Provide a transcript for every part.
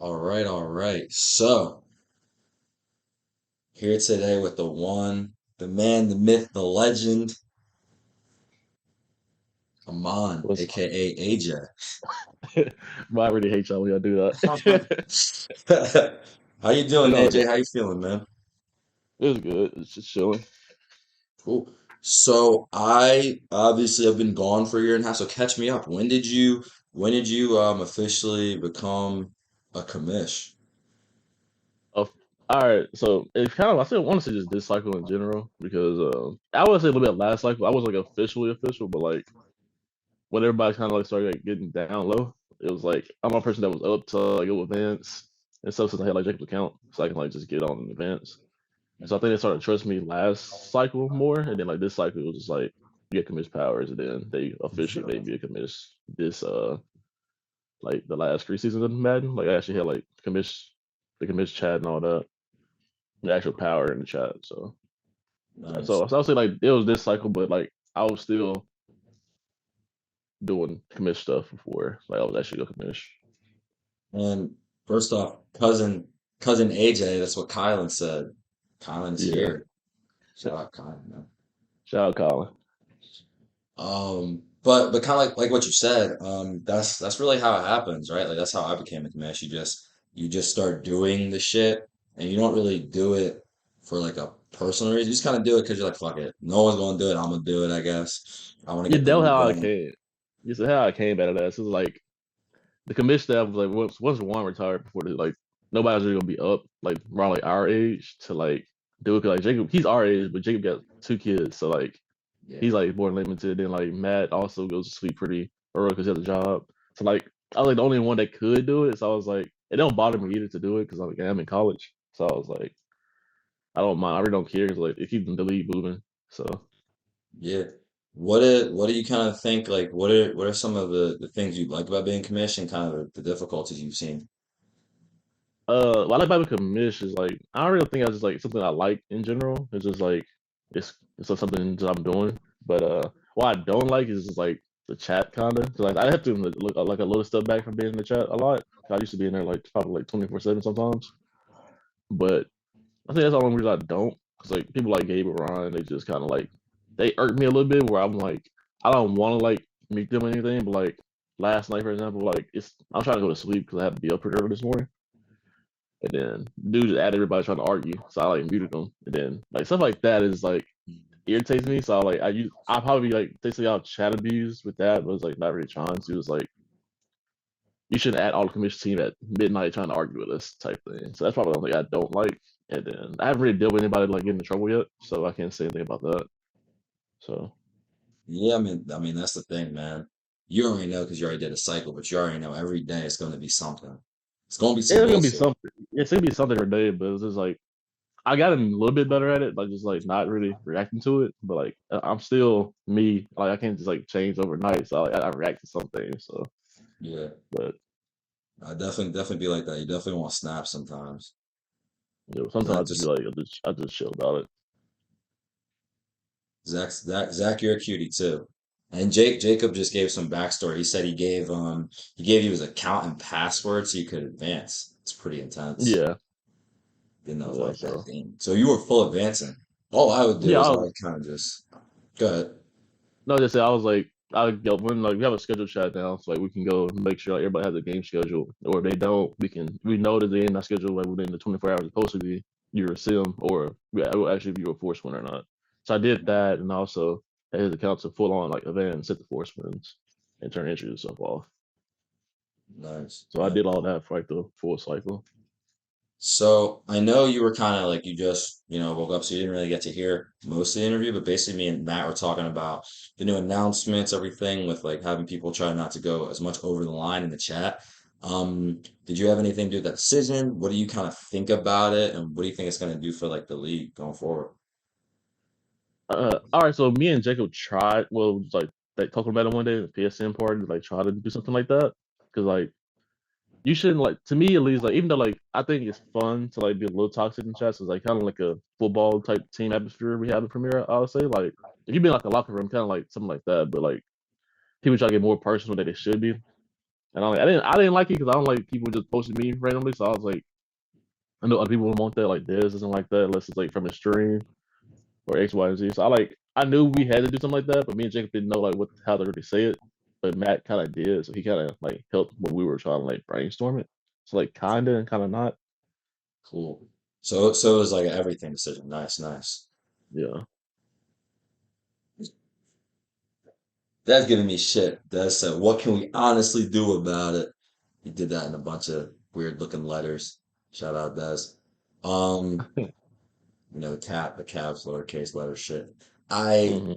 All right. So, here today with the one, the man, the myth, the legend, Aman, Was aka AJ. I already hate y'all when y'all do that. How you doing, It's all AJ? good. How you feeling, man? It's good. It's just chilling. Cool. So, I obviously have been gone for a year and a half, so catch me up. When did you officially become a commish? Oh, all right. So it's kind of I still want to say just this cycle in general because I would say a little bit last cycle. I was like officially official, but like when everybody kind of like started like, getting down low, it was like I'm a person that was up to like go advance and stuff since I had like Jacob's account, so I can like just get on in advance. And so I think they started trusting me last cycle more, and then like this cycle it was just like you get commish powers, and then they officially made me a commish this like the last three seasons of Madden. Like I actually had like the commish chat and all that, the actual power in the chat. So Nice. so I would say like it was this cycle, but like I was still doing commish stuff before like I was actually a commish. And first off, cousin AJ, that's what Kylan said. Kylan's Yeah. here. Shout out Kylan, man. Shout out Colin. But kind of like what you said, that's really how it happens, right? Like that's how I became a commish. You just start doing the shit, and you don't really do it for like a personal reason. You just kind of do it because you're like, fuck it, no one's gonna do it. I'm gonna do it, I guess. I want to Yeah, get the that was loot how I going. came. You said how I came out of that. So it was like the commish staff was like once one retired before the like nobody was really gonna be up like around like our age to like do it. 'Cause, like Jacob, he's our age, but Jacob got two kids, so like Yeah, he's like more limited. Then like Matt also goes to sleep pretty early because he has a job. So like I was like the only one that could do it. So I was like, it don't bother me either to do it because I'm like I'm in college. So I was like, I don't mind. I really don't care because like it keeps the league moving. So yeah. What do you kind of think? Like, what are some of the things you like about being commissioned? Kind of the difficulties you've seen. what I like about commish is like I don't really think I just like something I like in general. It's just like it's just something that I'm doing. But what I don't like is just like the chat kinda. So like I have to look like a little step back from being in the chat a lot. I used to be in there like probably like 24/7 sometimes. But I think that's the only reason I don't. Cause like people like Gabe and Ryan, they just kind of like they irk me a little bit. Where I'm like, I don't want to like meet them or anything. But like last night, for example, like it's I'm trying to go to sleep because I have to be up pretty early this morning. And then dude just added everybody trying to argue, so I like muted them. And then like stuff like that is like irritates me. So I probably like basically I'll chat abuse with that, but it's like not really trying to. It's like you shouldn't add all the commission team at midnight trying to argue with us type thing. So that's probably the only thing I don't like. And then I haven't really dealt with anybody like getting in trouble yet, so I can't say anything about that. So Yeah, I mean that's the thing, man. You already know because you already did a cycle, but you already know every day it's going to be something. It's going to be some it's gonna be bullshit. something. It's gonna be something every day, but it's just like I got a little bit better at it, like just like not really reacting to it. But like I'm still me. Like I can't just like change overnight. So I react to some things. So Yeah, but I definitely be like that. You definitely want to snap sometimes. you know, 'Cause sometimes I I just be just like I just chill about it. Zach, you're a cutie too. And Jacob just gave some backstory. He said he gave you his account and password so you could advance. It's pretty intense. Yeah, Didn't know if yeah. like that So thing. So you were full advancing. All I would do yeah, is I would kind of just go ahead. no, just say I was like, I go when like we have a scheduled chat now, so like we can go make sure like, everybody has a game schedule, or if they don't, we know that they're in that schedule like within the 24 hours it's supposed to be. You're a sim, or yeah, it will actually be a force win or not. So I did that, and also had his account to full on like event and set the force wins and turn entries and stuff off. Nice. So I Yeah. did all that for like the full cycle. So I know you were kind of like you just, woke up, so you didn't really get to hear most of the interview, but basically me and Matt were talking about the new announcements, everything with like having people try not to go as much over the line in the chat. Did you have anything to do with that decision? What do you kind of think about it, and what do you think it's going to do for like the league going forward? All right, so me and Jacob tried. Well, it was, like they talked about it one day at the PSN party, like try to do something like that because like you shouldn't like to me at least like even though like I think it's fun to like be a little toxic in chess. It's like kind of like a football type team atmosphere we have in Premier. I would say like if you be in like a locker room, kind of like something like that. But like people try to get more personal than they should be. And I didn't like it because I don't like people just posting me randomly. So I was like, I know other people want that, like this isn't like that unless it's like from a stream or X, Y, and Z. So I knew we had to do something like that, but me and Jacob didn't know like what how to really say it. But Matt kind of did, so he kind of like helped when we were trying to like brainstorm it. So like kinda and kind of not. Cool. So it was like an everything decision. Nice, nice. Yeah. That's giving me shit. That said, what can we honestly do about it? He did that in a bunch of weird looking letters. Shout out Des. Um, the caps lowercase letter shit. I hmm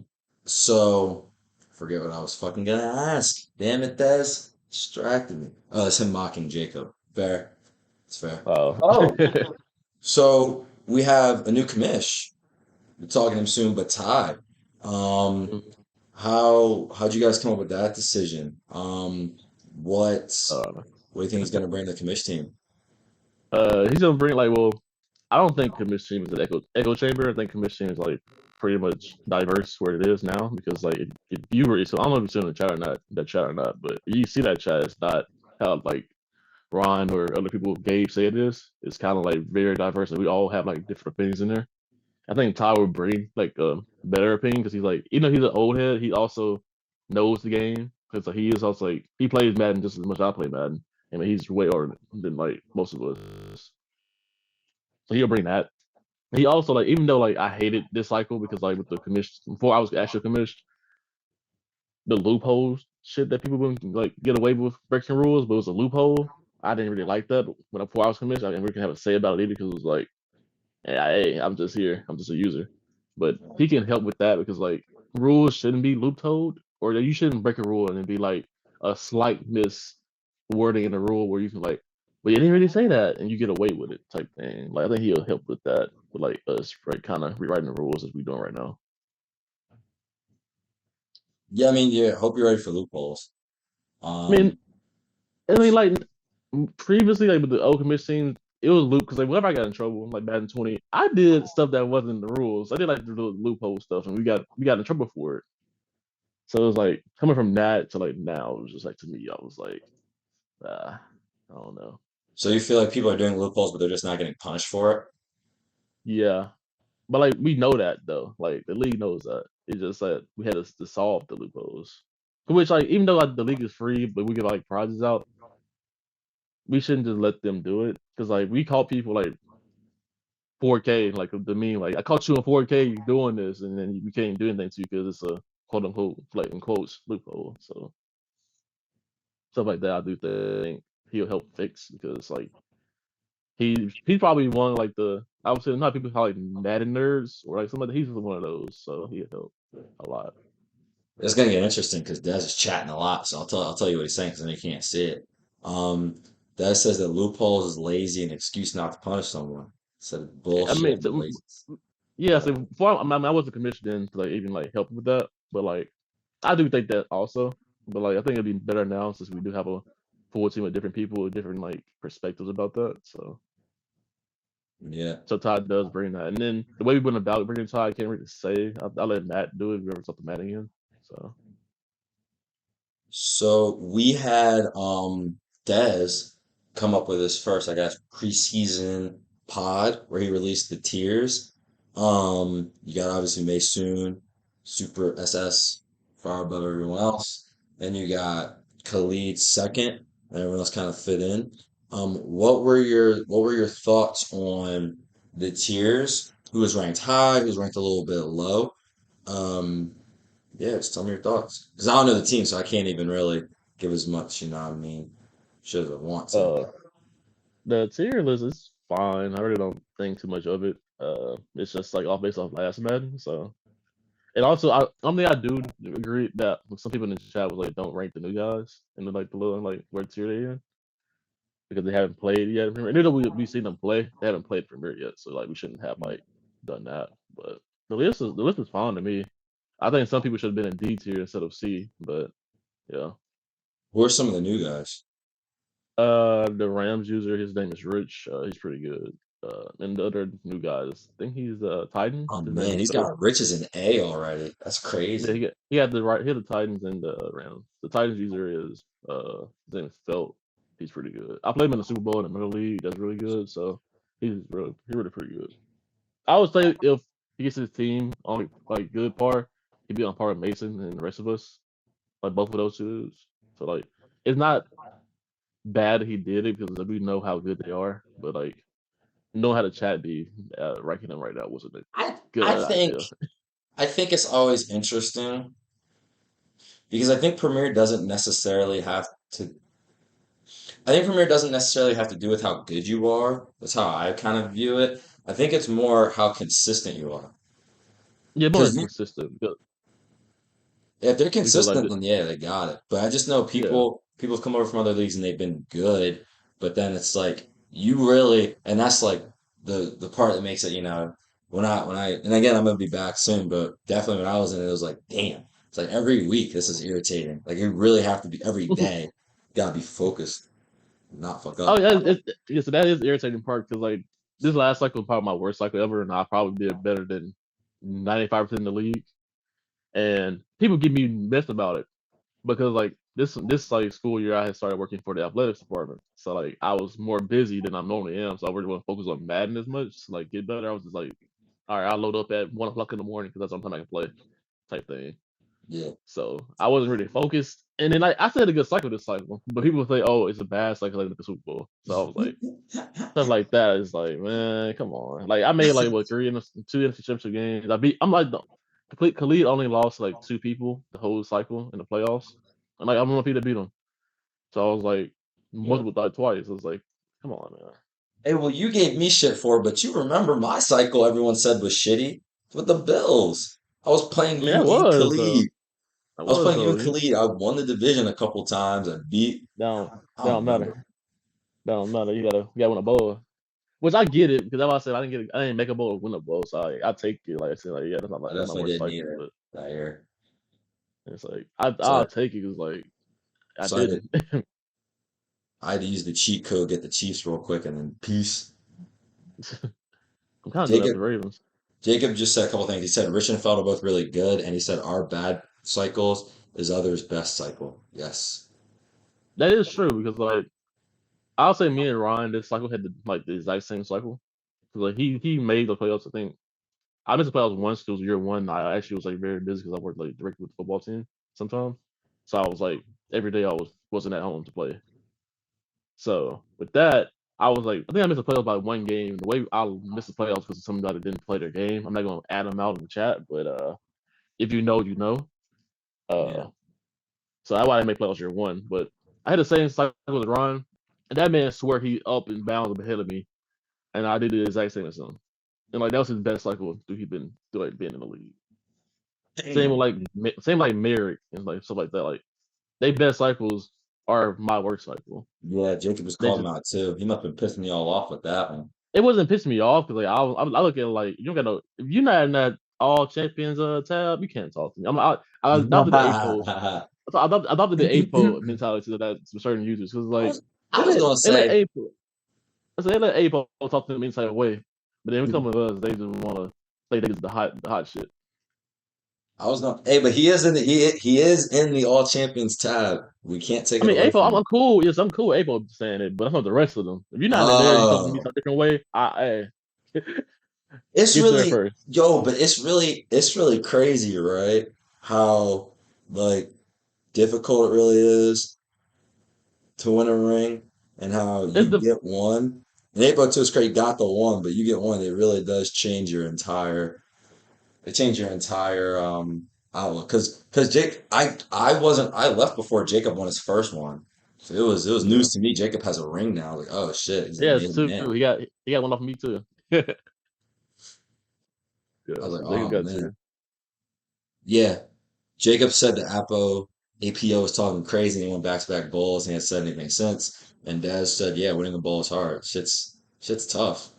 so forget what I was fucking gonna ask. Damn it, Des. Distracted me. Oh, it's him mocking Jacob. Fair. It's fair. Oh. Oh, so we have a new commish. We're talking to him soon, but Ty, um, how'd you guys come up with that decision? What uh, what do you think he's gonna bring to the commish team? he's gonna bring like well, I don't think commission team is an echo chamber. I think commission team is like pretty much diverse where it is now because like if you were so I don't know if you're still in the chat or not that chat or not, but you see that chat, it's not how like Ron or other people Gabe say it is. It's kind of like very diverse and we all have like different opinions in there. I think Ty would bring like a better opinion because he's like, you know, he's an old head. He also knows the game because like, he is also like he plays Madden just as much as I play Madden. I mean, he's way older than like most of us, so he'll bring that. He also like even though like I hated this cycle because like with the commission before I was actually commissioned, the loopholes shit that people would like get away with breaking rules, but it was a loophole. I didn't really like that. But when before I was commissioned, I didn't really have a say about it either because it was like hey, I'm just here. I'm just a user. But he can help with that because like rules shouldn't be loopholed, or you shouldn't break a rule and it be like a slight miss wording in the rule where you can like, well, you didn't really say that, and you get away with it type thing. Like I think he'll help with that, with like us right kind of rewriting the rules as we're doing right now. Yeah, I mean, yeah, hope you're ready for loopholes. I mean, Um, like previously, like with the old commission, it was loop because like whenever I got in trouble, like Madden 20, I did stuff that wasn't the rules. I did like the loophole stuff, and we got in trouble for it. So it was like coming from that to like now, it was just like to me, I was like, I don't know. so you feel like people are doing loopholes, but they're just not getting punished for it? Yeah, but like we know that though, like the league knows that. It's just that we had to solve the loopholes. Which like even though like the league is free, but we get like prizes out, we shouldn't just let them do it because like we caught people like 4K, like the meme, like I caught you in 4K doing this, and then we can't do anything to you because it's a quote unquote like in quotes loophole. So stuff like that, I do think he'll help fix because like he's probably one of, like the I would say not people call like Madden nerds or like somebody he's one of those, so he'll help a lot. It's gonna get interesting because Des is chatting a lot, so I'll tell you what he's saying because then you can't see it. Um, Des says that loopholes is lazy and excuse not to punish someone. Said I bullshit mean, and lazy. yeah, so before I wasn't commissioned in to like even like help with that, but like I do think that also, but like I think it'd be better now since we do have a full team of different people with different like perspectives about that. Yeah. So Todd does bring that, and then the way we went about bringing Todd, I can't really say. I'll let Matt do it. If we ever talk to Matt again. So So we had Dez come up with his first, I guess, preseason pod where he released the tiers. You got obviously Maysoon, Super SS, far above everyone else. Then you got Khalid second, and everyone else kind of fit in. What were your thoughts on the tiers? Who was ranked high? Who was ranked a little bit low? Um, yeah, just tell me your thoughts. Because I don't know the team, so I can't even really give as much, you know what I mean, should I want to. uh, the tier list is fine. I really don't think too much of it. It's just like off based off last Madden. So and also I mean I do agree that some people in the chat was like don't rank the new guys in the like the little like where tier they in because they haven't played yet. Remember, even though we seen them play, they haven't played Premier yet. So like we shouldn't have like done that. But the list is fine to me. I think some people should have been in D tier instead of C, but yeah. Who are some of the new guys? The Rams user, his name is Rich. He's pretty good. and the other new guys. I think he's Titan. Oh His name man, is he's Phil. got riches in A already. That's Yeah, crazy. he had the right. He had the Titans and the Rams. The Titans user is his name is Felt. He's pretty good. I played him in the Super Bowl in the middle league. That's really good. So he's really pretty good. I would say if he gets his team on like good par, he'd be on par with Mason and the rest of us. Like both of those two. So like it's not bad that he did it because we know how good they are. But like know how to chat be ranking them right now wasn't a I good I think idea. I think it's always interesting because I think Premiere doesn't necessarily have to do with how good you are. That's how I kind of view it. I think it's more how consistent you are. Yeah, more Because consistent if they're because like consistent, then yeah, they got it. But I just know yeah. people have come over from other leagues and they've been good, but then it's like you really, and that's like the part that makes it, when I and again I'm gonna be back soon, but definitely when I was in it, it was like, damn, it's like every week this is irritating. Like you really have to be every day, gotta be focused, not fuck Oh up. yeah, yes, that is the irritating part because like this last cycle was probably my worst cycle ever, and I probably did better than 95% of the league. And people give me mess about it because like this like school year I had started working for the athletics department, so like I was more busy than I normally am, so I really wasn't focused on Madden as much to like get better. I was just like, all right, I'll load up at 1 o'clock in the morning because that's the time I can play type thing. Yeah. So I wasn't really focused. And then I still had a good cycle this cycle, but people say, "Oh, it's a bad cycle like the Super Bowl." So I was like, stuff like that is like, man, come on. Like I made like what two NFC championship games. I'm like the complete Khalid only lost like two people the whole cycle in the playoffs, and like I'm one of the people that beat him. So I was like Yeah. multiple times twice. I was like, come on, man. Hey, well, you gave me shit for, it, but you remember my cycle everyone said was shitty with the Bills. I was playing I mean, you that and was Khalid. that I was was playing you though. and Khalid. I won the division a couple times. I beat, Down, I don't down remember. matter, down matter. You gotta win a bowl. Which I get it because that's why I said I didn't get it. I didn't make a bowl or win a bowl, so I take it. Like I said, like yeah, I that's my definitely worst didn't cycle, either but that year. it's like So, I'll take it because like I so I had to, didn't. I had to use the cheat code, get the Chiefs real quick, and then peace. I'm kind of doing that Jacob, with the Ravens. Jacob just said a couple things. He said Rich and Feld are both really good, and he said our bad cycles is others' best cycle. Yes. That is true because like I'll say me and Ryan this cycle had like the exact same cycle because like he made the playoffs. I think I missed the playoffs once because year one I actually was like very busy because I worked like directly with the football team sometimes. So I was like every day I wasn't at home to play. So with that, I was like, I think I missed the playoffs by one game. The way I missed the playoffs because somebody didn't play their game. I'm not gonna add them out in the chat, but if you know, you know. Yeah. Uh, so that's why I didn't make playoffs year one. But I had the same cycle with Ron, and that man swore he up and bounds ahead of me, and I did the exact same as him. And like that was his best cycle through he been through like being in the league. Same with Damn. like same like Merrick and like stuff like that. Like they best cycles are my worst cycle. Yeah, Jacob was They calling just him out too. He must have been pissing y'all off with that one. it wasn't pissing me off because like I look at it like you don't got no if you're not in that all champions tab you can't talk to me. I adopted the APO. I adopted the APO mentality to that to certain users because I like was I was gonna they let say APO I said they let APO talk to them any type of way, but then when it I comes with us they just want to say they is the hot shit. was gonna hey, but he is in the All Champions tab. We can't take I it mean away APO from I'm him. cool yes I'm cool with APO saying it but I'm not the rest of them. If you're not in there you talking to me Oh, some different way I it's get there really first. but it's really crazy, right? How like difficult it really is to win a ring and how It's you the get one. And April 2 is great, you got the one, but you get one, it really does change your entire it changed your entire outlook. Cause Jake I left before Jacob won his first one. So it was yeah. news to me. Jacob has a ring now. Like, oh shit, he's a Yes, made two. man. He got one off of me too. Yeah, I was so like, Jacob oh got man. two. Yeah. Jacob said the APO was talking crazy and he won back-to-back bowls and he hadn't said anything since. And Daz said, yeah, winning a bowl is hard. Shit's tough.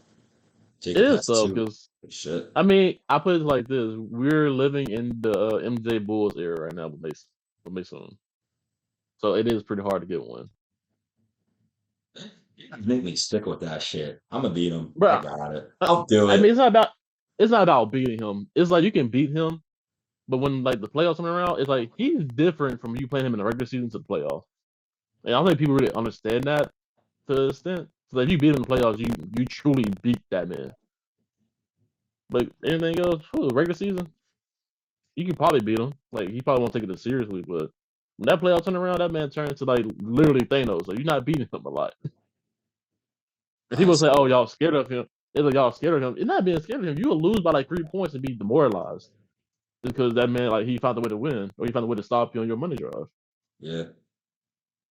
It Jacob is has tough two. because Shit. I mean I put it like this: we're living in the MJ Bulls era right now with Mason. So it is pretty hard to get one. Make me stick with that shit. I'm gonna beat him. I Bro, got it. I'll do I mean, it. it's not about beating him. It's like you can beat him, but when like the playoffs come around, it's like he's different from you playing him in the regular season to the playoffs. And I don't think people really understand that to an extent. So if you beat him in the playoffs, you truly beat that man. But anything else, regular season, you can probably beat him. Like he probably won't take it as seriously, but when that playoff turn around, that man turned into like literally Thanos. So you're not beating him a lot. And people say, "Oh, Honestly, y'all scared of him." It's like y'all scared of him. It's not being scared of him. You will lose by like 3 points and be demoralized because that man like he found a way to win or he found a way to stop you on your money drive. yeah.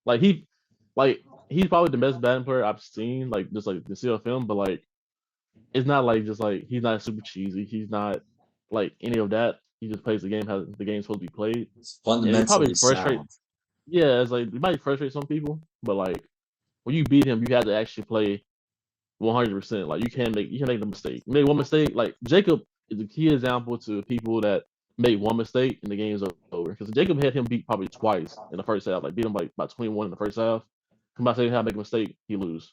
Like he's probably the best batting player I've seen. Like just like to see a film, but like it's not like just like he's not super cheesy. He's not like any of that. He just plays the game how the game's supposed to be played, It's and it probably fundamentally frustrate. sound. Yeah, it's like it might frustrate some people, but like when you beat him, you have to actually play 100%. Like you can make the mistake. You make one mistake. Like Jacob is a key example to people that make one mistake and the game's over. Because Jacob had him beat probably twice in the first half. Like beat him like by 21 in the first half. Come out saying how to make a mistake, he lose.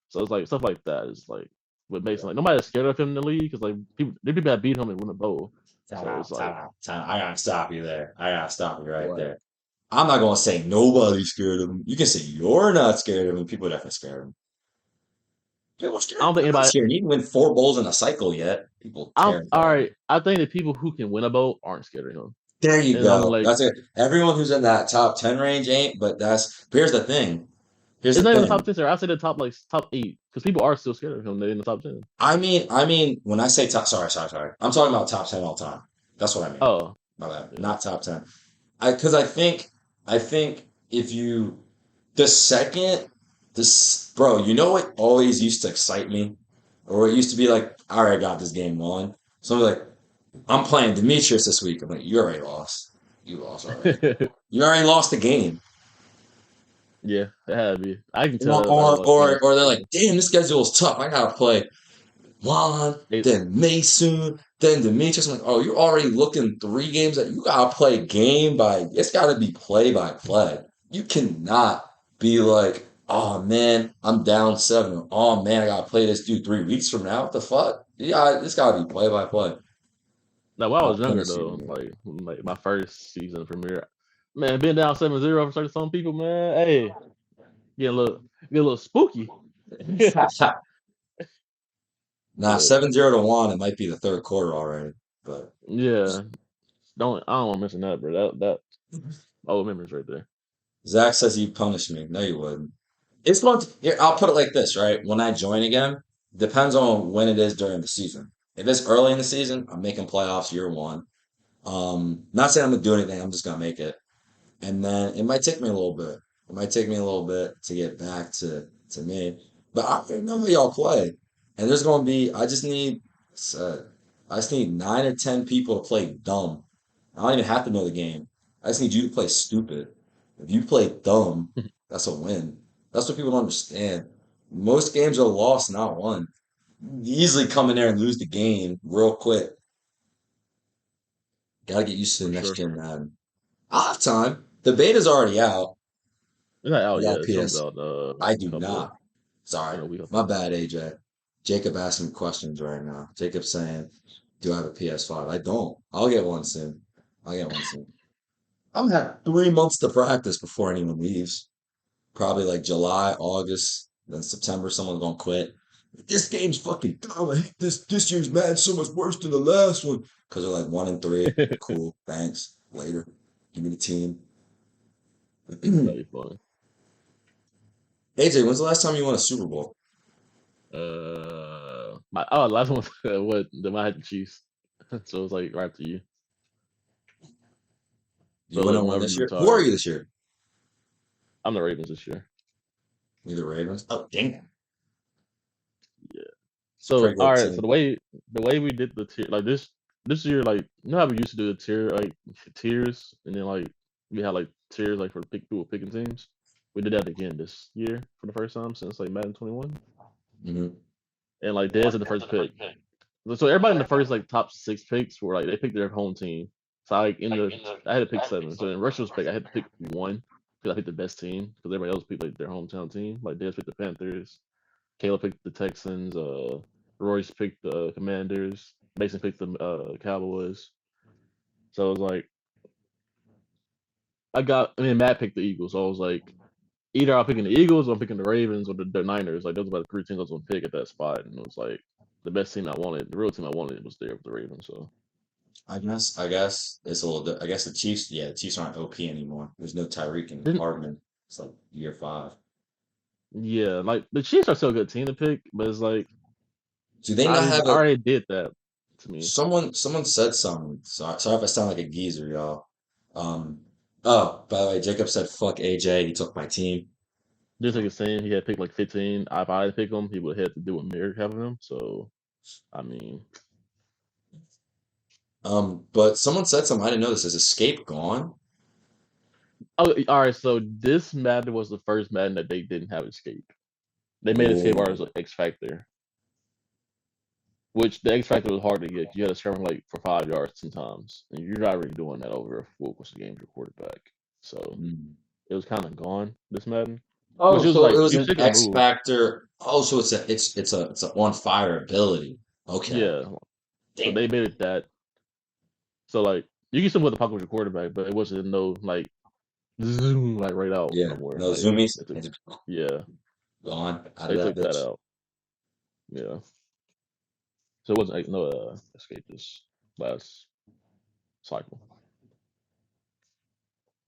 So it's like stuff like that is like what makes him like nobody's scared of him in the league because like people that beat him and win a bowl. Time So it's out, time like out, time out. I gotta stop you there. I gotta stop you right what? there. I'm not gonna say nobody's scared of him. You can say you're not scared of him. People are definitely scared of him. People are I scared. don't think I'm anybody. scared. He didn't win 4 bowls in a cycle yet. People I'm all terrified. right. I think the people who can win a bowl aren't scared of him. There you And I'm go. like, That's it. Everyone who's in that top 10 range ain't, but here's the thing. Here's it's the not even the top thing. 10, sir. I say the top like top 8 because people are still scared of him. They're in the top 10. I mean, when I say top, sorry. I'm talking about top 10 all time. That's what I mean. Oh, My bad. yeah. Not top 10. Because I think if you, the second, bro, you know what always used to excite me? Or it used to be like, all right, I got this game won. So I'm like, I'm playing Demetrius this week. I'm like, you already lost. You lost already. You already lost the game. Yeah, it had to be. I can tell Or, that about or, like or, fantasy or they're like, players. damn, this schedule is tough. I gotta play Juan, They, then Mason, then Demetrius. I'm like, oh, you're already looking 3 games that you gotta play game by. It's gotta be play by play. You cannot be like, oh man, I'm down 7. Or, oh man, I gotta play this dude 3 weeks from now. What the fuck? Yeah, it's gotta be play by play. like when I I was younger promise you. though, like my first season premiere, man, being down 7-0 for some people, man, hey, get a little spooky. Nah, But 7-0 to Juan. It might be the third quarter already, but. yeah, I don't want to mention that, bro. That old memories right there. Zach says he'd punish me. No, you wouldn't. It's going to, here, I'll put it like this, right? When I join again, depends on when it is during the season. If it's early in the season, I'm making playoffs year one. Not saying I'm gonna do anything, I'm just gonna make it. And then it might take me a little bit. It might take me a little bit to get back to me. But I remember y'all play. And there's gonna be uh, I just need 9 or 10 people to play dumb. I don't even have to know the game. I just need you to play stupid. If you play dumb, that's a win. That's what people don't understand. Most games are lost, not won. You easily come in there and lose the game real quick. Gotta get used to the For next sure. gen Madden. I'll have time. The beta's already out. It's not out You got yet. It comes PS. out I do couple not. Sorry. in a week, I My think. bad, AJ. Jacob asking questions right now. Jacob saying, do I have a PS5? I don't. I'll get one soon. I'll get one soon. I'm gonna have 3 months to practice before anyone leaves. Probably like July, August, then September, someone's gonna quit. This game's fucking dumb. I hate this year's Madden so much worse than the last one. Because they're like 1-3. Cool. Thanks. Later. Give me the team. That'd be fun. AJ, when's the last time you won a Super Bowl? My last one what the I had the Chiefs, so it was like right after you. Do you So win like a one whenever this you year? Who are retire, you this year? I'm the Ravens this year. You the Ravens? Oh, damn. Yeah. It's a So pretty all good right. So team. the way we did the tier like this year like you know how we used to do the tier like tiers and then like we had like tiers like for people picking teams. We did that again this year for the first time since like Madden 21, Hmm. and like Dez in the first pick. So everybody in the first like top 6 picks were like they picked their home team. So I like I had to pick 7. So in Russell's pick, I had to pick one. because I picked the best team because everybody else picked like their hometown team. Like Dez picked the Panthers, Caleb picked the Texans, Royce picked the Commanders, Mason picked the Cowboys. So it was like I mean Matt picked the Eagles. So I was like either I'm picking the Eagles or I'm picking the Ravens or the Niners. Like those were about the three teams I was gonna pick at that spot, and it was like the best team I wanted, the real team I wanted was there with the Ravens. So I guess it's a little. I guess the Chiefs. Yeah, the Chiefs aren't OP anymore. There's no Tyreek and then Hardman. It's like year five. yeah, like the Chiefs are still a good team to pick, but it's like Do they not have I a? already did that to me. Someone said something. Sorry if I sound like a geezer, y'all. Um. Oh, by the way, Jacob said fuck AJ. He took my team. Just like a saying, he had picked like 15. If I had picked him, he would have had to do what Merrick having him. So I mean, But someone said something. I didn't know this. Is Escape gone? oh, all right. So this Madden was the first Madden that they didn't have escape. They made escape Oh. ours like X Factor, which the X Factor was hard to get. You had to scramble like for 5 yards sometimes, and you're not really doing that over a full course of games your quarterback. So Hmm. it was kind of gone this Madden, Oh, which was so it like was you an still can X move. Factor. Oh, so it's a on fire ability. Okay. Yeah. So Damn. they made it that. So like you can still put the pocket with your quarterback, but it wasn't no like zoom like right out Yeah. nowhere. No Like zoomies. they took, It's yeah, gone out of they that took that bitch. out. Yeah. So it wasn't like no escape this last cycle.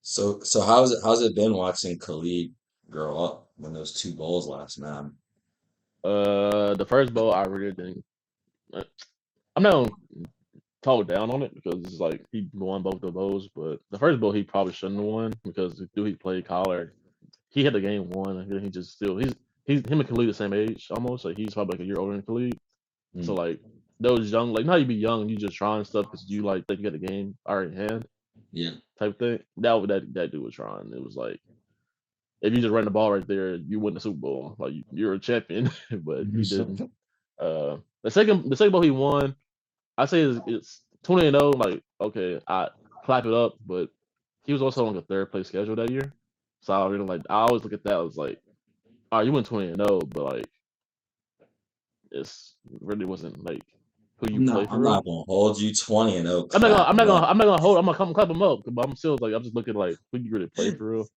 So how's it been watching Khalid grow up when those two bowls last, man? The first bowl I really didn't. uh, I'm not gonna talk down on it because it's like he won both the bowls, but the first bowl he probably shouldn't have won because the dude he played Collar, he had the game won, and he just still he's him and Khalid the same age almost. Like he's probably like a year older than Khalid. So Mm, like those young, like now you be young, you just trying stuff because you like think you got the game already in hand yeah. type thing. That dude was trying. It was like if you just ran the ball right there, you win the Super Bowl. Like you're a champion, but he didn't. The second ball he won, I say it's 20-0. Like okay, I clap it up, but he was also on the third place schedule that year. So I really like I always look at that as like, all right, you went 20-0, but like it's really wasn't like who you play I'm for real. not gonna hold you 20-0 clap up. I'm not gonna hold. I'm gonna come clap him up, but I'm still like I'm just looking like who you really play for real.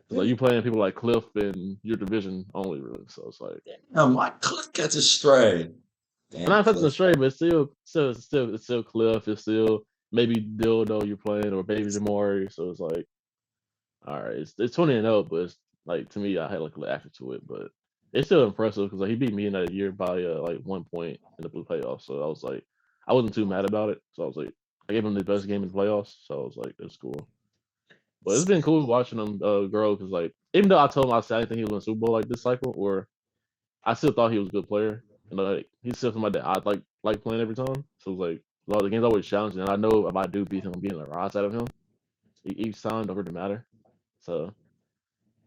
Cause like you playing people like Cliff and your division only really. So it's like My Cliff gets a stray. I'm Damn not touching the Cliff. straight, but it's still Cliff. It's still maybe Dildo you're playing or Baby Jamari. So it's like all right, it's 20-0, but it's like to me I had like a little after to it, but it's still impressive because like he beat me in that year by like 1 point in the blue playoffs. So I was like I wasn't too mad about it. So I was like I gave him the best game in the playoffs. So I was like that's cool. But it's been cool watching him grow because like even though I told him I said I didn't think he was in the Super Bowl like this cycle, or I still thought he was a good player, and like he's still somebody that I like playing every time. So it's like well, the game's always challenging, and I know if I do beat him, beating the rise out of him each time don't really matter. So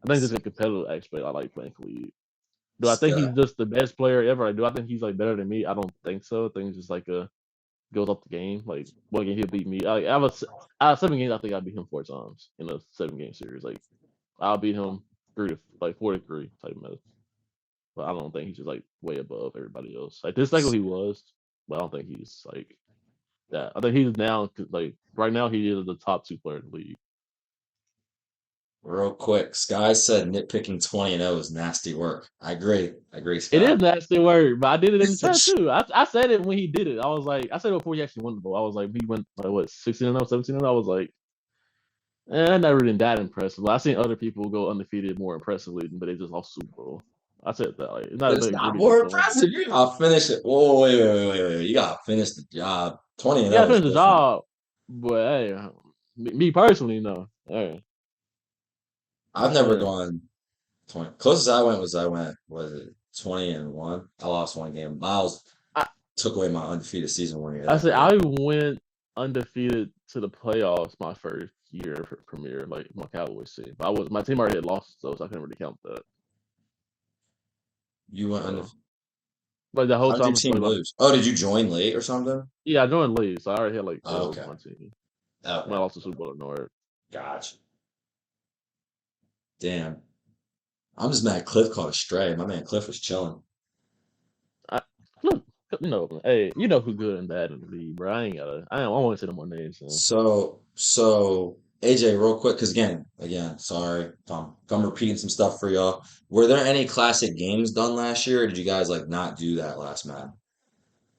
I think just a competitive aspect. I like playing Khalid. Do I think Scott. he's just the best player ever? Like, do I think he's like better than me? I don't think so. I think it's just like a goes up the game. Like one game he'll beat me. Out of 7 games, I think I beat him 4 times in a 7 game series. Like I'll beat him 4-3 type method. But I don't think he's just like way above everybody else. Like this cycle he was, but I don't think he's like that. I think he's now like right now he is the top 2 player in the league. Real quick, Sky said nitpicking 20-0 is nasty work. I agree. I agree, It Sky. is nasty word, but I did it in the chat too. I said it when he did it. I was like, I said it before he actually won the ball. I was like, he went like what 16-0, 17-0. I was like, never been that impressive. But I seen other people go undefeated more impressively, but they just lost Super Bowl. I said that like it's not It's like not really more doing. impressive. You gotta finish it. Whoa, wait. You gotta finish the job. 20 and Yeah, I 0 is finished the different. job, but hey, me personally, no. Hey, I've just never saying. gone 20. Closest I went, was it 20-1? I lost one game. Miles I took away my undefeated season one year I that said year. I went undefeated to the playoffs my first year for Premier, like my Cowboys team. But my team already had lost, so I couldn't really count that. You went So undefeated. like the whole How did your time I team played, lose? Oh, did you join late or something? yeah, I joined league, so I already had like Oh, L's okay. on my team. When I Okay. lost the Super Bowl to Norwich. Gotcha. Damn. I'm just mad Cliff caught a stray. My man Cliff was chilling. I look, hey, you know who good and bad in the league, bro. I don't want to say no more names, man. So AJ, real quick, because again, sorry if I'm repeating some stuff for y'all. Were there any classic games done last year, or did you guys like not do that last Madden?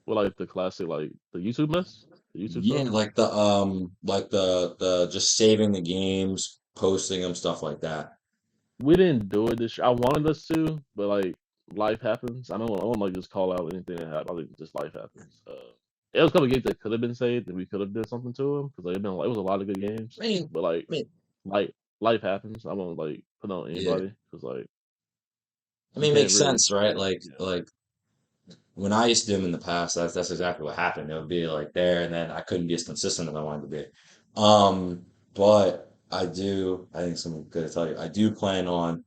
Well, like the classic, like the YouTube mess, the YouTube Yeah, stuff. like the just saving the games, posting them, stuff like that. We didn't do it this year. I wanted us to, but like life happens. I don't like just call out anything that happened. I think just life happens. It was a couple of games that could have been saved, and we could have did something to them because like, it was a lot of good games. I mean, But I mean, like life happens. I won't like put on yeah. anybody because like I you mean, it can't makes really. sense, right? Yeah. Like when I used to do them in the past, that's exactly what happened. It would be like there, and then I couldn't be as consistent as I wanted to be. But I think something good to tell you. I do plan on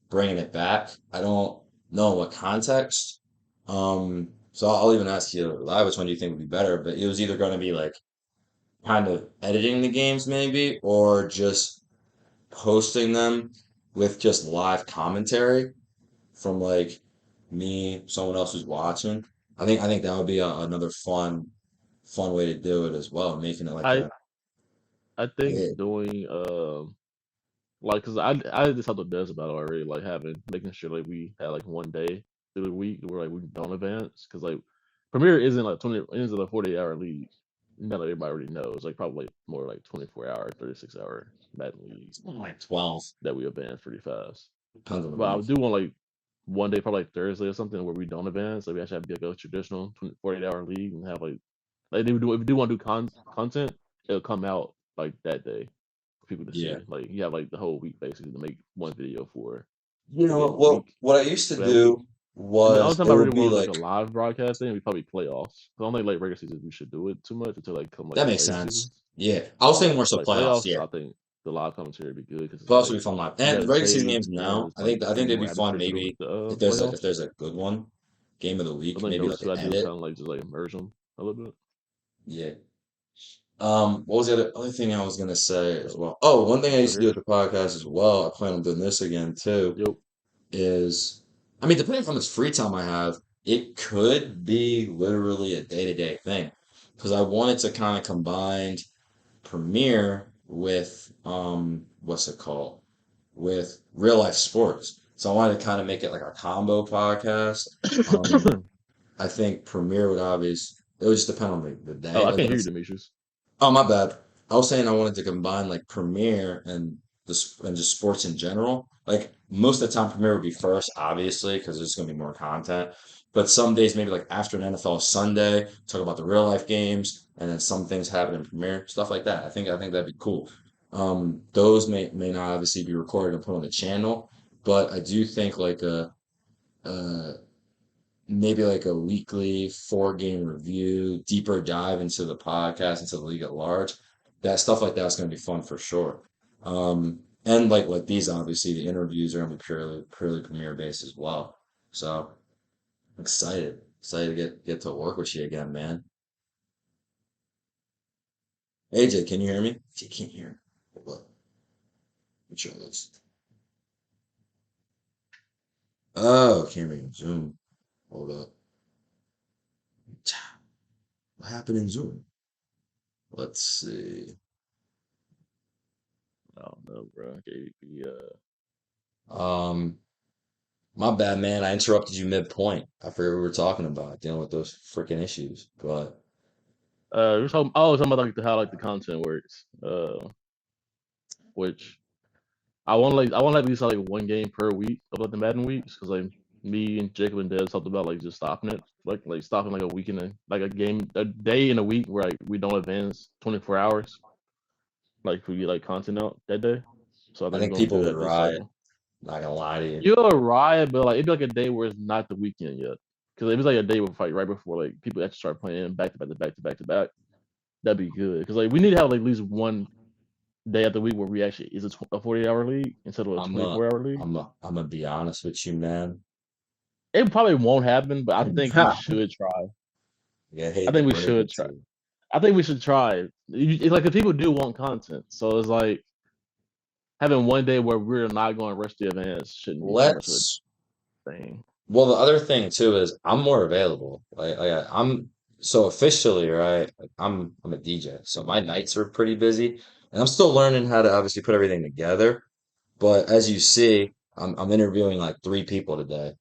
bringing it back. I don't know in what context. So I'll even ask you live which one do you think would be better, but it was either going to be like kind of editing the games maybe, or just posting them with just live commentary from like me, someone else who's watching. I think that would be another fun way to do it as well, making it like I a I yeah, think doing like because I just talked to Des about it already, like making sure like we had like one day through the week where like we don't advance because like Premier isn't like 20 isn't a 48-hour league. Not like everybody already knows. Like probably more like 24-hour, 36-hour Madden league it's more like 12, that we advance pretty fast. depends on the But I week. do want like one day, probably like Thursday or something, where we don't advance. Like we actually have to be like a traditional 48-hour league and have like if we do want to do content, it'll come out like that day for people to Yeah. see. Like you have like the whole week basically to make one video for You the know game what? of the week. What I used to But that week, do and the only was time it I would really be wanted like like a live broadcast thing would be probably playoffs. Cause I don't think like regular seasons we should do it too much until like come like that the makes later sense. seasons. Yeah, I was thinking more so But like playoffs. playoffs, Yeah, I think the live commentary would be good because it's playoffs would be like fun live you and got regular season stage games and now. it's like I think bring they'd more be fun atmosphere to maybe the if playoffs. there's a good one game of the I week, think maybe those like two an ideas edit. kind of like just like merge them a little bit. Yeah. What was the other thing I was gonna say as So well? Oh, one thing I so used to do here, with the podcast as well, I plan on doing this again too, yo, is I mean, depending on how much free time I have, it could be literally a day-to-day thing. Because I wanted to kind of combine Premiere with what's it called? With real life sports. So I wanted to kind of make it like a combo podcast. Um, I think Premiere would it would just depend on the oh, day. I Like can't hear you, let's Demetrius. Oh, my bad. I was saying I wanted to combine like Premiere and and just sports in general. Like most of the time, Premiere would be first, obviously, because there's going to be more content. But some days, maybe like after an NFL Sunday, talk about the real life games, and then some things happen in Premiere, stuff like that. I think that'd be cool. Those may not obviously be recorded and put on the channel, but I do think like a maybe like a weekly 4 game review, deeper dive into the podcast, into the league at large. That stuff like that's going to be fun for sure. And like these, obviously, the interviews are going to be purely premiere based as well. So I'm excited to get to work with you again, man. AJ, can you hear me? If you can't hear, hold up. Let me try this. Oh, can't read Zoom. Hold up. What happened in Zoom? Let's see. I don't know, bro. Okay, Um, My bad, man. I interrupted you mid-point. I forgot we were talking about dealing with those freaking issues. But we're talking. Oh, talking about like how like the content works. Which I want to at least have, like one game per week of like the Madden weeks because like me and Jacob and Des talked about like just stopping it, like stopping like a week in a like a day in a week where like we don't advance 24 hours, like we get like content out that day. So I I think we're think gonna people do would that this riot. cycle. Not gonna lie to you. You're right, but like it'd be like a day where it's not the weekend yet. Because if it's like a day before, like right before like people actually start playing back to back to back to back to back, that'd be good. Because like we need to have like at least one day of the week where we actually is a 48-hour league instead of a I'm 24-hour league. I'm gonna be honest with you, man. It probably won't happen, but I think we should try. I I hate to think we break should it try. to you. I think we should try. It's like the people do want content, so it's like having one day where we're not going to rush the advance shouldn't be too much of Let's. a thing. Well, the other thing too is I'm more available. I'm so officially, right? Like, I'm a DJ, so my nights are pretty busy, and I'm still learning how to obviously put everything together. But as you see, I'm interviewing like three people today,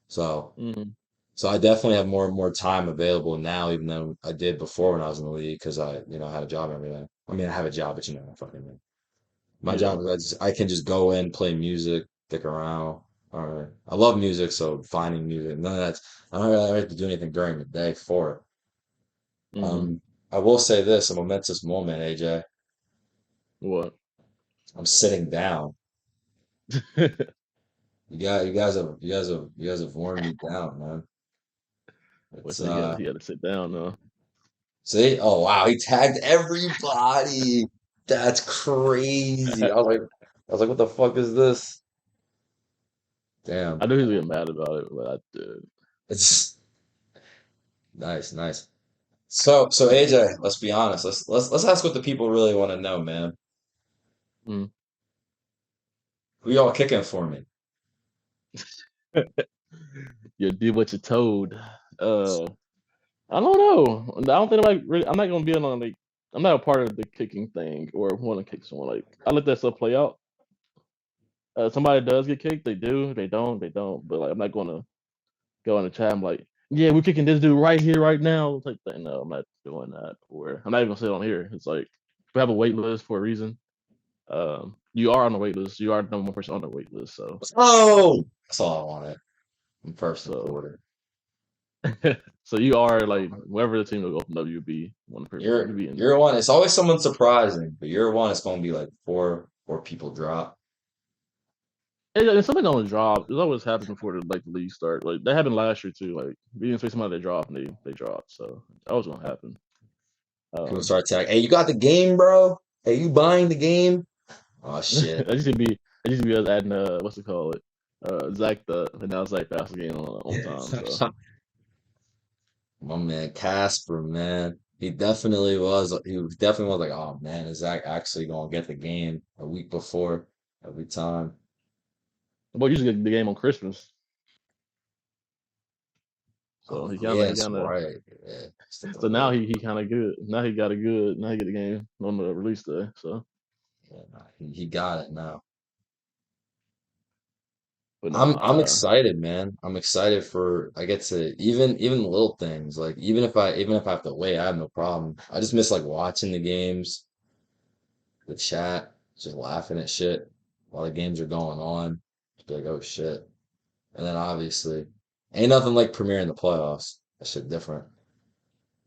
so Mm-hmm. so I definitely have more time available now, even though I did before when I was in the league because I had a job and everything. I mean, I have a job, but fucking my Yeah. job is I can just go in, play music, stick around. Or I love music, so finding music. None of that's I don't really have to do anything during the day for it. Mm-hmm. I will say this, a momentous moment, AJ. What? I'm sitting down. You guys have worn me down, man. What's It's that? He had to sit down though. see, oh wow, he tagged everybody. That's crazy. I was like, what the fuck is this? I Damn. knew he was getting mad about it, but I did. It's nice, nice. So AJ, let's be honest. Let's ask what the people really want to know, man. Mm. Who y'all kicking for me? You did what you're told. I don't know. I don't think I'm like really. I'm not gonna be on like. I'm not a part of the kicking thing or want to kick someone. Like I let that stuff play out. Somebody does get kicked, they do. They don't. They don't. But like I'm not gonna go in the chat. I'm like, yeah, we're kicking this dude right here, right now. Type thing. No, I'm not doing that. Or I'm not even gonna sit on here. It's like we have a wait list for a reason. You are on the wait list. You are the number one person on the wait list. Oh, that's all I wanted. I'm first So reporter. so you are like whoever the team will go from WB one person. You You're be in there. you're one. It's always someone surprising, but you're one. It's going to be like four people drop. It's something on the drop. It's always happened before the league start. Like that happened last year too. Like we didn't say somebody that dropped and they dropped. So that was gonna happen. People Um start tagging. Hey, you got the game, bro? Hey, you buying the game? Oh shit. I used to be I used to be us adding what's it called? Zach the and now Zach passed the game on time. So My man Casper, man. He definitely was. He definitely was like, oh man, is Zach actually gonna get the game a week before every time? but usually get the game on Christmas. So Oh he yeah, he that's kinda right. Yeah, it's the so now delay. he kinda good. Now he got a good now he get the game on the release day. So Yeah, nah, he got it now. but no, I'm excited, man. I'm excited for I get to even little things like even if I have to wait, I have no problem. I just miss like watching the games, the chat, just laughing at shit while the games are going on. Just be like, oh shit. And then obviously, ain't nothing like premiering the playoffs. That shit different.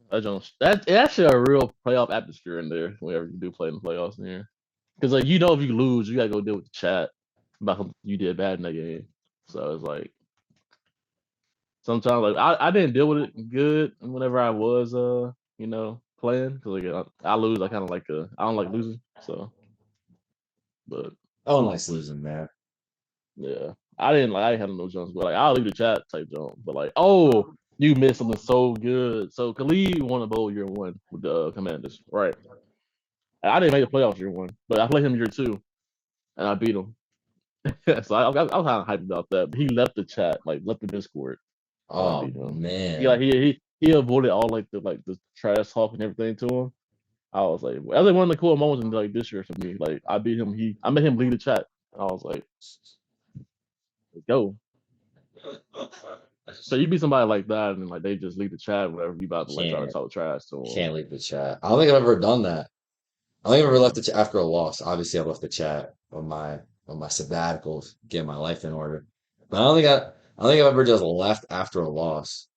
that's actually a real playoff atmosphere in there whenever you do play in the playoffs in here. Because like you know if you lose, you gotta go deal with the chat about something you did bad in that game. So it's like sometimes like I didn't deal with it good whenever I was playing because like I lose I kind of like I don't like losing so but Oh, nice losing, man. yeah I didn't have no jumps but like I'll leave the chat type jump but like oh you missed something so good so Khalid won a bowl year one with the Commanders right I didn't make the playoffs year one but I played him year two and I beat him so I was kind of hyped about that but he left the chat like left the Discord and I Oh beat him. He like man. he avoided all like the trash talk and everything to him. I was like, that was like one of the cool moments in like this year for me. Like I beat him. I made him lead the chat. I was like, let's go. So you beat somebody like that, and like they just lead the chat whenever you about to like try to Can't talk trash to them. can't leave the chat. I don't think I've ever done that. I don't think I've ever left Yeah. the chat after a loss. Obviously, I've left the chat on my sabbaticals, get my life in order. But I don't think I've ever just left after a loss.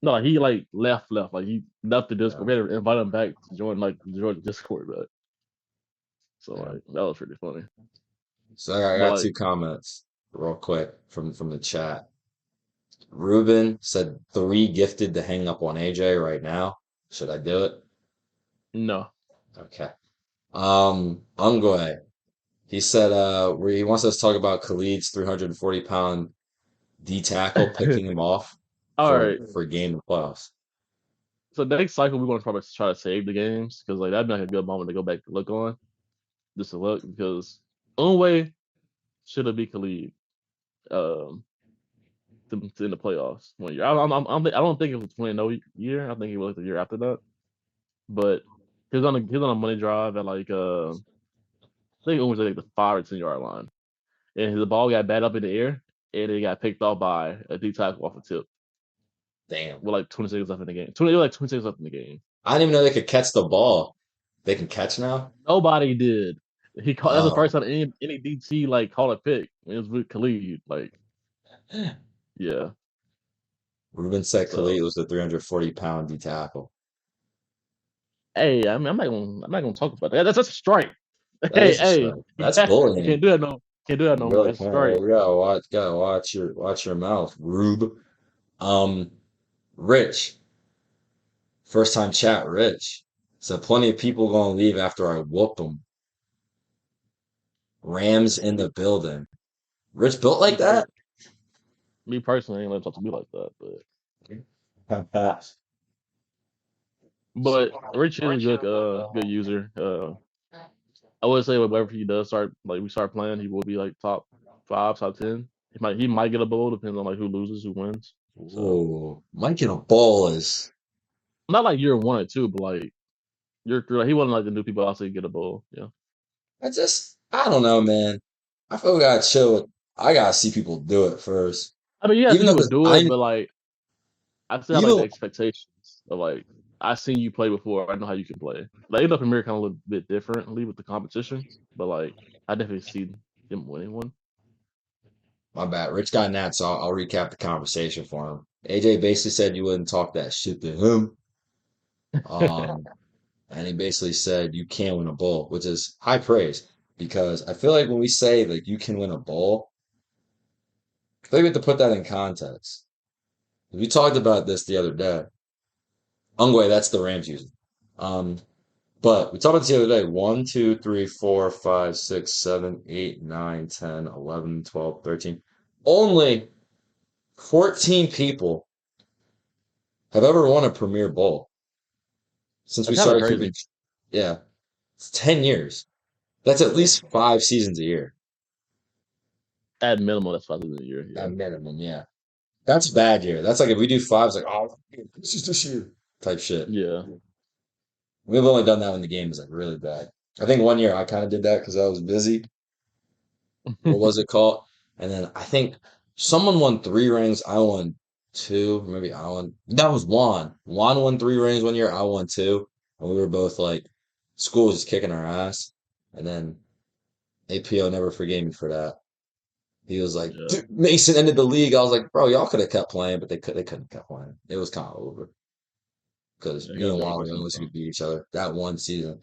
No, like, he like left. Like he left the Yeah, Discord. We had to invite him back to join the Discord, but so yeah. like that was pretty funny. So I But got like two comments real quick from the chat. Ruben said three gifted to hang up on AJ right now. Should I do it? no. Okay. Ungwe. He said where he wants us to talk about Khalid's 340 pound D tackle picking him off All right. for a game in the playoffs. So next cycle we're gonna probably try to save the games because like that'd be like a good moment to go back to look on just to look because Unway should have beat Khalid um, to in the playoffs 1 year. I don't think it was 20 year. I think it was like the year after that. But he was on a money drive at like I think it was like the 5 or 10 yard line, and the ball got batted up in the air, and it got picked off by a D tackle off a tip Damn. with like 20 seconds left in the game. 20, like 20 seconds left in the game. I didn't even know they could catch the ball. They can catch now? Nobody did. He caught. That's the first Oh. time any DT like called a pick. It was with Khalid. Like, yeah. Ruben said So Khalid was the 340-pound D tackle. hey, I mean, I'm not gonna talk about that. That's a strike. That Hey, is a hey, strike. That's yeah, you bullying. can't do that no. Can't do that You no more. really That's a can't. strike. You gotta watch your mouth, Rube. Um, Rich, first time chat, Rich. So plenty of people gonna leave after I whoop them. Rams in the building. Rich built Me like per- that? Me personally, I ain't let talk to me like that, but Rich is a good user. I would say whatever he does we start playing, he will be like top 5, top 10. He might get a bowl, depends on like who loses, who wins. So Ooh, Mike in a ball is. not like year 1 or 2, but like he wasn't like the new people I say get a bowl. Yeah. I don't know, man. I feel we gotta chill. I gotta see people do it first. I mean, yeah, Even you though would do it, but like I still have like the even expectations of like I seen you play before. I know how you can play. Like even though Premier kind of a little bit differently with the competition, but like I definitely see them winning one. my bad. Rich got that, so I'll recap the conversation for him. AJ basically said you wouldn't talk that shit to him. Um, and he basically said you can win a bowl, which is high praise because I feel like when we say like you can win a bowl, I think we have to put that in context. We talked about this the other day. Ungwe, that's the Rams user. Um, but we talked about this the other day. 1, 2, 3, 4, 5, 6, 7, 8, 9, 10, 11, 12, 13. Only 14 people have ever won a Premier Bowl since we That's kind of started keeping. crazy. Yeah, it's 10 years. That's at least 5 seasons a year. At minimum, that's 5 a year. At Yeah. minimum, yeah. That's bad year. That's like if we do five, it's like, oh, this is this year type shit. Yeah. We've only done that when the game is like really bad. I think 1 year I kind of did that because I was busy. What was it called? And then I think someone won 3 rings. I won two. Maybe I won. That was Juan. Juan won 3 rings 1 year. I won two. And we were both like, school was just kicking our ass. And then APO never forgave me for that. He was like, Yeah. "Dude, Mason ended the league." I was like, bro, y'all could have kept playing, but they couldn't kept playing. It was kind of over because Yeah. You me gotta and be on Juan the were the only Martin ones who time. could beat each other that one season.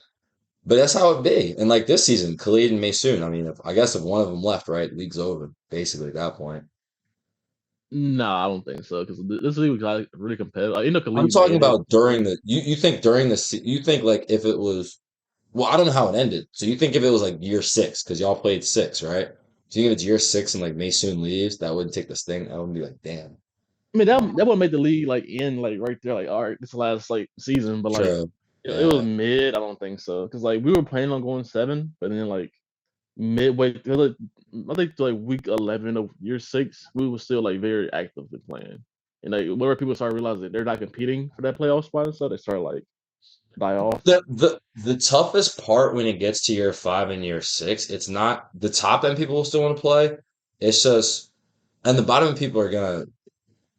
But that's how it be. And like this season, Khalid and Maysoon. I mean, I guess if one of them left, right, league's over basically at that point. No, I don't think so because this league was like really competitive. Like, I'm Khalid talking made it. about during the you think during the you think like if it was well, I don't know how it ended. So you think if it was like year six because y'all played six, right? Do you think if it's year six and like Maysoon leaves, that wouldn't take this thing? I would be like, damn, I mean, that would make the league like end like right there. Like, all right, this is the last like season, but like true, it was yeah. mid. I don't think so because like we were planning on going 7, but then like midway, like, I think like week 11 of year 6, we were still like very active in playing. And like whenever people start realizing that they're not competing for that playoff spot and stuff, they start like die off. The toughest part when it gets to year five and year six, it's not the top end people will still want to play. It's just and the bottom end people are gonna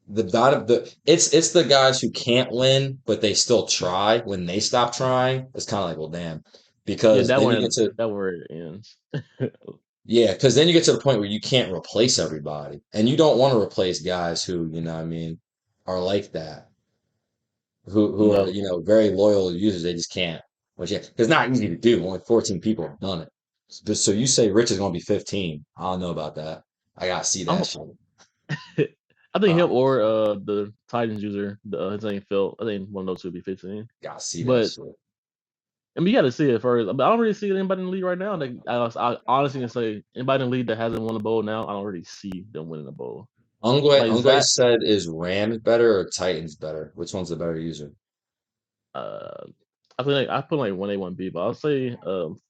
the bottom the it's the guys who can't win but they still try when they stop trying. It's kind of like well damn Yeah, because then you get to that where it ends. yeah because then you get to the point where you can't replace everybody and you don't want to replace guys who you know what I mean are like that who are No, you know very loyal users. They just can't. Which yeah, it's not easy to do. Only 14 people have done it. So you say Rich is going to be 15. I don't know about that. I gotta see that I'm. shit. I think him Um, or the Titans user, his name Phil. I think one of those two would be 15. gotta see that But shit. I mean, you got to see it first. But I don't really see anybody in the league right now. That I honestly can say anybody in the league that hasn't won a bowl now. I don't really see them winning a bowl. Like Ungwe Zach, said is Rams better or Titans better? Which one's the better user? uh, I think like, I put like 1A, 1B, but I'll say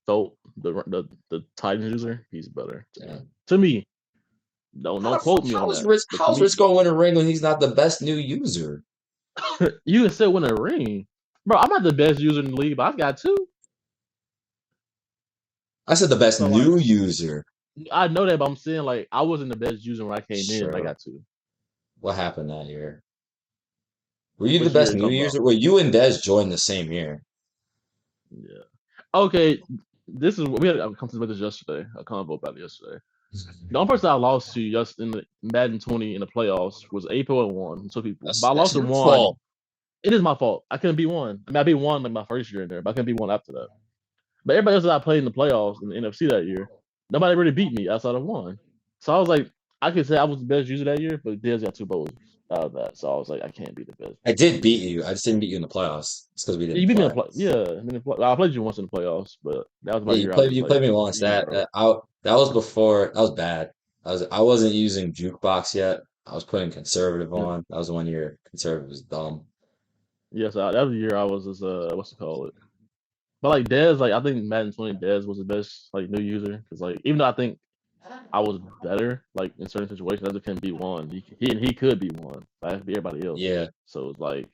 Phelps, the Titans user, he's better to me. Yeah. To me, don't quote me on that, but to How's me, Rich gonna win a ring when he's not the best new user? you can still win a ring, bro. I'm not the best user in the league, but I've got two. I said the best So like, new user. I know that, but I'm saying like I wasn't the best user when I came in, and I Sure. got two. What happened that year? Were you the Which year are best you new talking about? user? Well, you and Dez joined the same year. Yeah. Okay, this is we had a conversation about this yesterday. A convo about it yesterday. The only person I lost to just in the Madden 20 in the playoffs was April and one, two people. But I That's lost to your one. fault. It is my fault. I couldn't beat one. I mean, I beat one like my first year in there, but I couldn't beat one after that. But everybody else that I played in the playoffs in the NFC that year, nobody really beat me outside of one. So I was like, I could say I was the best user that year, but Dez got two bowls out of that. So I was like, I can't be the best I did beat user. you. I just didn't beat you in the playoffs. It's because we Yeah, didn't you beat me in play. the play. Yeah, I mean, I played you once in the playoffs, but that was Yeah, about the year I was you like played me once. beating you, bro. That was bad. I wasn't using jukebox yet. I was putting conservative Yeah, on. That was the one year conservative was dumb. yes, that was the year I was as what's it called? But like Dez, like I think Madden 20 Dez was the best like new user because like even though I think I was better like in certain situations, I just couldn't be one. He could be one. I have to be everybody else. Yeah. So it's like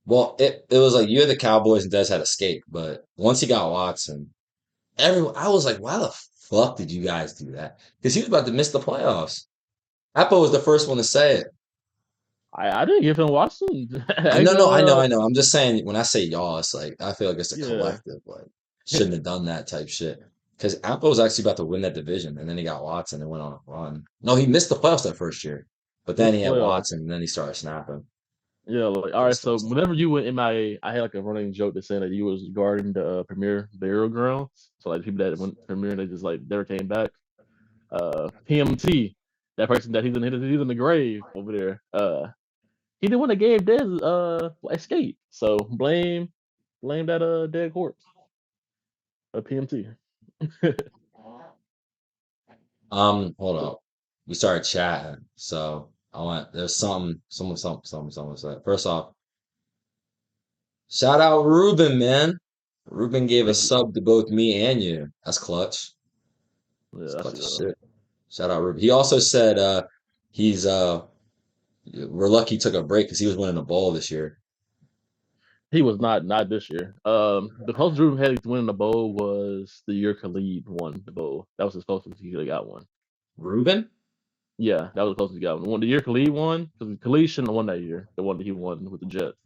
Well, it was like you had the Cowboys and Des had escape, but once he got Watson, everyone I was like, why the fuck did you guys do that? Because he was about to miss the playoffs. Apple was the first one to say it. I didn't give him Watson. I Like no no I know. I'm just saying when I say y'all, it's like I feel like it's a yeah. collective. Like shouldn't have done that type shit. Because Apple was actually about to win that division, and then he got Watson and went on a run. No, he missed the playoffs that first year, but then Missed he the had playoffs. Watson, and then he started snapping. Yeah, like all He right. So started whenever snapping. you went MIA, I had like a running joke that saying that you was guarding the premier burial grounds. So like people that went premier, they just like never came back. PMT, that person that he's in the grave over there. He the one that gave Dez escape. So blame that dead corpse of PMT. Hold So up. We started chatting, so there's someone said. First off, shout out Ruben, man. Ruben gave a thank you. sub to both me and you. That's clutch. Yeah, That's I clutch see as that. shit. Shout out Ruben. He also said he's we're lucky he took a break because he was winning a bowl this year. He was not this year. The closest Drew had to winning the bowl was the year Khalid won the bowl. That was his closest he could have got one. Ruben? Yeah, that was the closest he got one. The year Khalid won, because Khalid shouldn't have won that year. The one that he won with the Jets.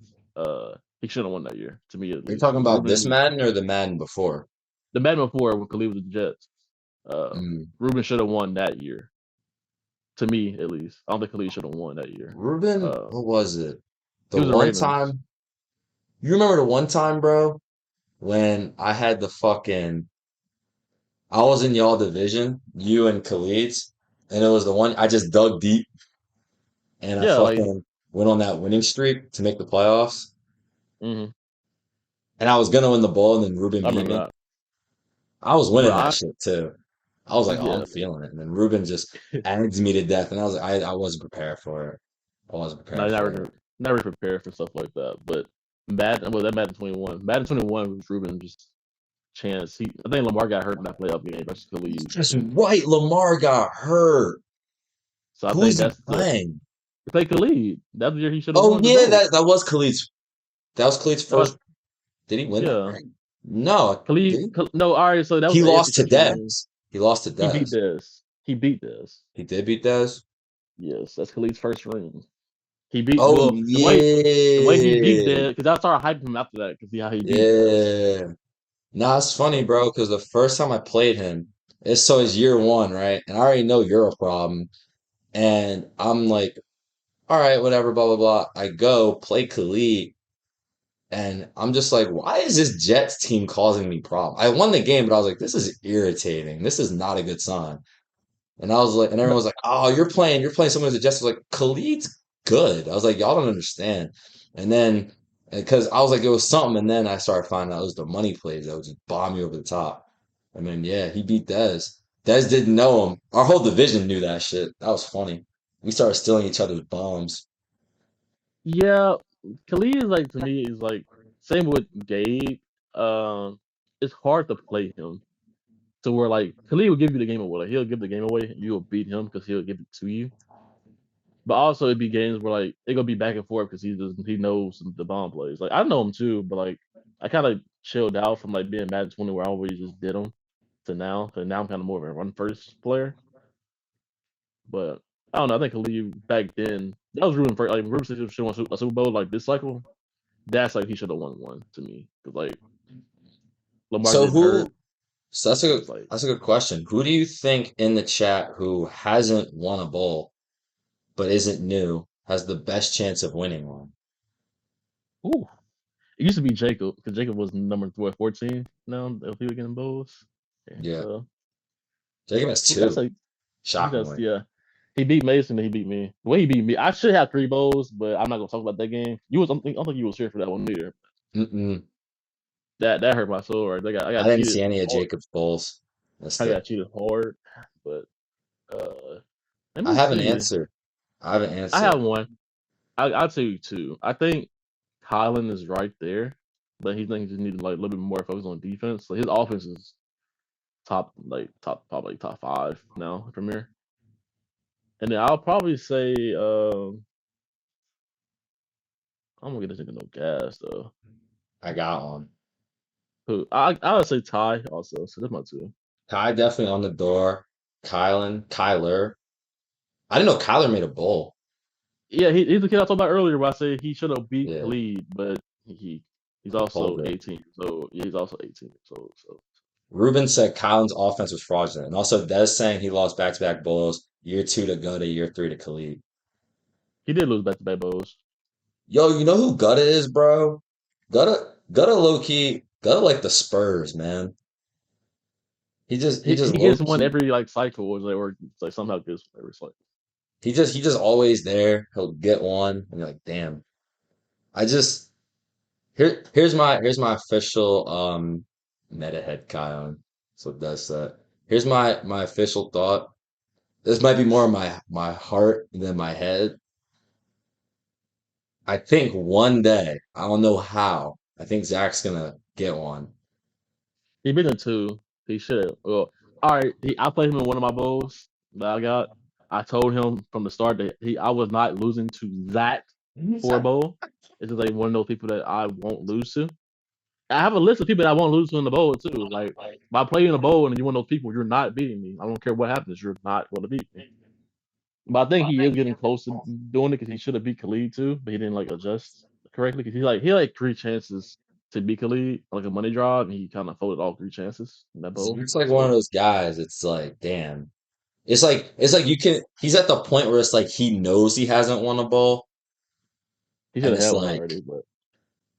He shouldn't have won that year, to me at Are you least. talking Because about this Ruben, Madden or the Madden before? the Madden before when Khalid was with the Jets, Mm. Ruben should have won that year. To me, at least, I don't think Khalid should have won that year. Ruben, Uh, what was it? he The was in one Ravens. time, you remember the one time, bro, when I had the fucking I was in y'all division, you and Khalid's, and it was the one I just dug deep and I Yeah, like, fucking went on that winning streak to make the playoffs. mhm, And I was gonna win the ball, and then Ruben I beat remember me. that, I was bro. winning that shit too. I was like, oh, I'm Yeah, feeling it. And then Ruben just added me to death, and I was like, I wasn't prepared for it. I wasn't no, prepared for it. never prepared for stuff like that. But that Madden 21, Madden 21 was Ruben just chance. I think Lamar got hurt in that playoff game versus Khalid. That's right. Lamar got hurt. So I Who think is he that's the playing? he played Khalid. That's the year he should have Oh won the yeah, bowl. that was Khalid's. That was Khalid's That was first. Did he win that yeah. ring? No, did Khalid, he? no, all right. So that was He the AFC lost to Central ring. Dez. He lost to He beat Dez. Dez. He beat Dez. He did beat Dez. Yes, that's Khalid's first ring. He beat Oh well the way he beat yeah, Dez because I started hyping him after that because see how he beat Dez. yeah. Nah, it's funny, bro, because the first time I played him, it's year one, right? And I already know you're a problem, and I'm like, all right, whatever, blah blah blah. I go play Khalid, and I'm just like, why is this Jets team causing me problems? I won the game, but I was like, this is irritating. This is not a good sign. And I was like, and everyone was like, "Oh, you're playing someone who's a Jets." I was like, Khalid's good. I was like, y'all don't understand. And then, because I was like, it was something, and then I started finding out it was the money plays that would just bomb you over the top. And then, yeah, he beat Dez. Dez didn't know him. Our whole division knew that shit. That was funny. We started stealing each other's bombs. Yeah, Khalid is like to me is like. same with Gabe. Um, it's hard to play him to where like Khalid will give you the game away. Like, he'll give the game away, and you'll beat him because he'll give it to you. But also, it'd be games where like it gonna be back and forth because he knows the bomb plays. Like I know him too, but like I kind of chilled out from like being Madden 20 where I always just did them to now. So now I'm kind of more of a run first player. But I don't know. I think Khalid back then that was rooting for like Ruben said he should won a Super Bowl like this cycle. That's like he should have won one to me because like Lamar So getting hurt. who? So that's a It's like that's a good question. Who do you think in the chat who hasn't won a bowl but isn't new has the best chance of winning one? ooh. It used to be Jacob because Jacob was number 14 now if he was getting bowls. And Yeah, Jacob has that's two, like he does, shockingly. yeah. He beat Mason and he beat me. The way he beat me, I should have 3 bowls, but I'm not gonna talk about that game. I don't think you was here for that one either. Mm-mm. That hurt my soul. Right, I I got didn't see cheated any of hard. Jacob's bowls. That's I the. got cheated hard, but uh, let I me have an see. answer. I have an I answer. have one. I'll tell you two. I think Kylan is right there, but he thinks he just need to like a little bit more focus on defense. Like his offense is probably top 5 now from here. And then I'll probably say I'm gonna get this nigga no gas though. I got one. Who I would say Ty also. So that's my two. Kai definitely on the door. Kyler. I didn't know Kyler made a bowl. Yeah, he's the kid I talked about earlier. Where I say he should have beat Yeah, Khalid, but he's pulled also it. 18. So yeah, he's also 18. So Ruben said Kylen's offense was fraudulent. And also Des saying he lost back-to-back bowls. Year two to Gutta, year three to Khalid. he did lose back to back bowls. Yo, you know who Gutta is, bro? Gutta low key, Gutta like the Spurs, man. He just He low gets one key every like cycle, or it's like somehow gets one every cycle. he just always there. He'll get one and you're like, damn. I just here's my official meta head Kion. So that's that. Here's my official thought. This might be more my heart than my head. I think one day, I don't know how. I think Zach's gonna get one. He been in two. He should have. Well, all right. I played him in one of my bowls that I got. I told him from the start that I was not losing to that for a bowl. It's just like one of those people that I won't lose to. I have a list of people that I won't lose to in the bowl too. Like if I play in a bowl and you're one of those people, you're not beating me. I don't care what happens. You're not going to beat me. But I think he is getting close to doing it because he should have beat Khalid too, but he didn't like adjust correctly because he had 3 chances to beat Khalid like a money draw, and he kind of folded all 3 chances in that bowl. It's like one of So those guys. It's like, damn. It's like you can. He's at the point where it's like he knows he hasn't won a bowl, he should and have it's had one like, already. But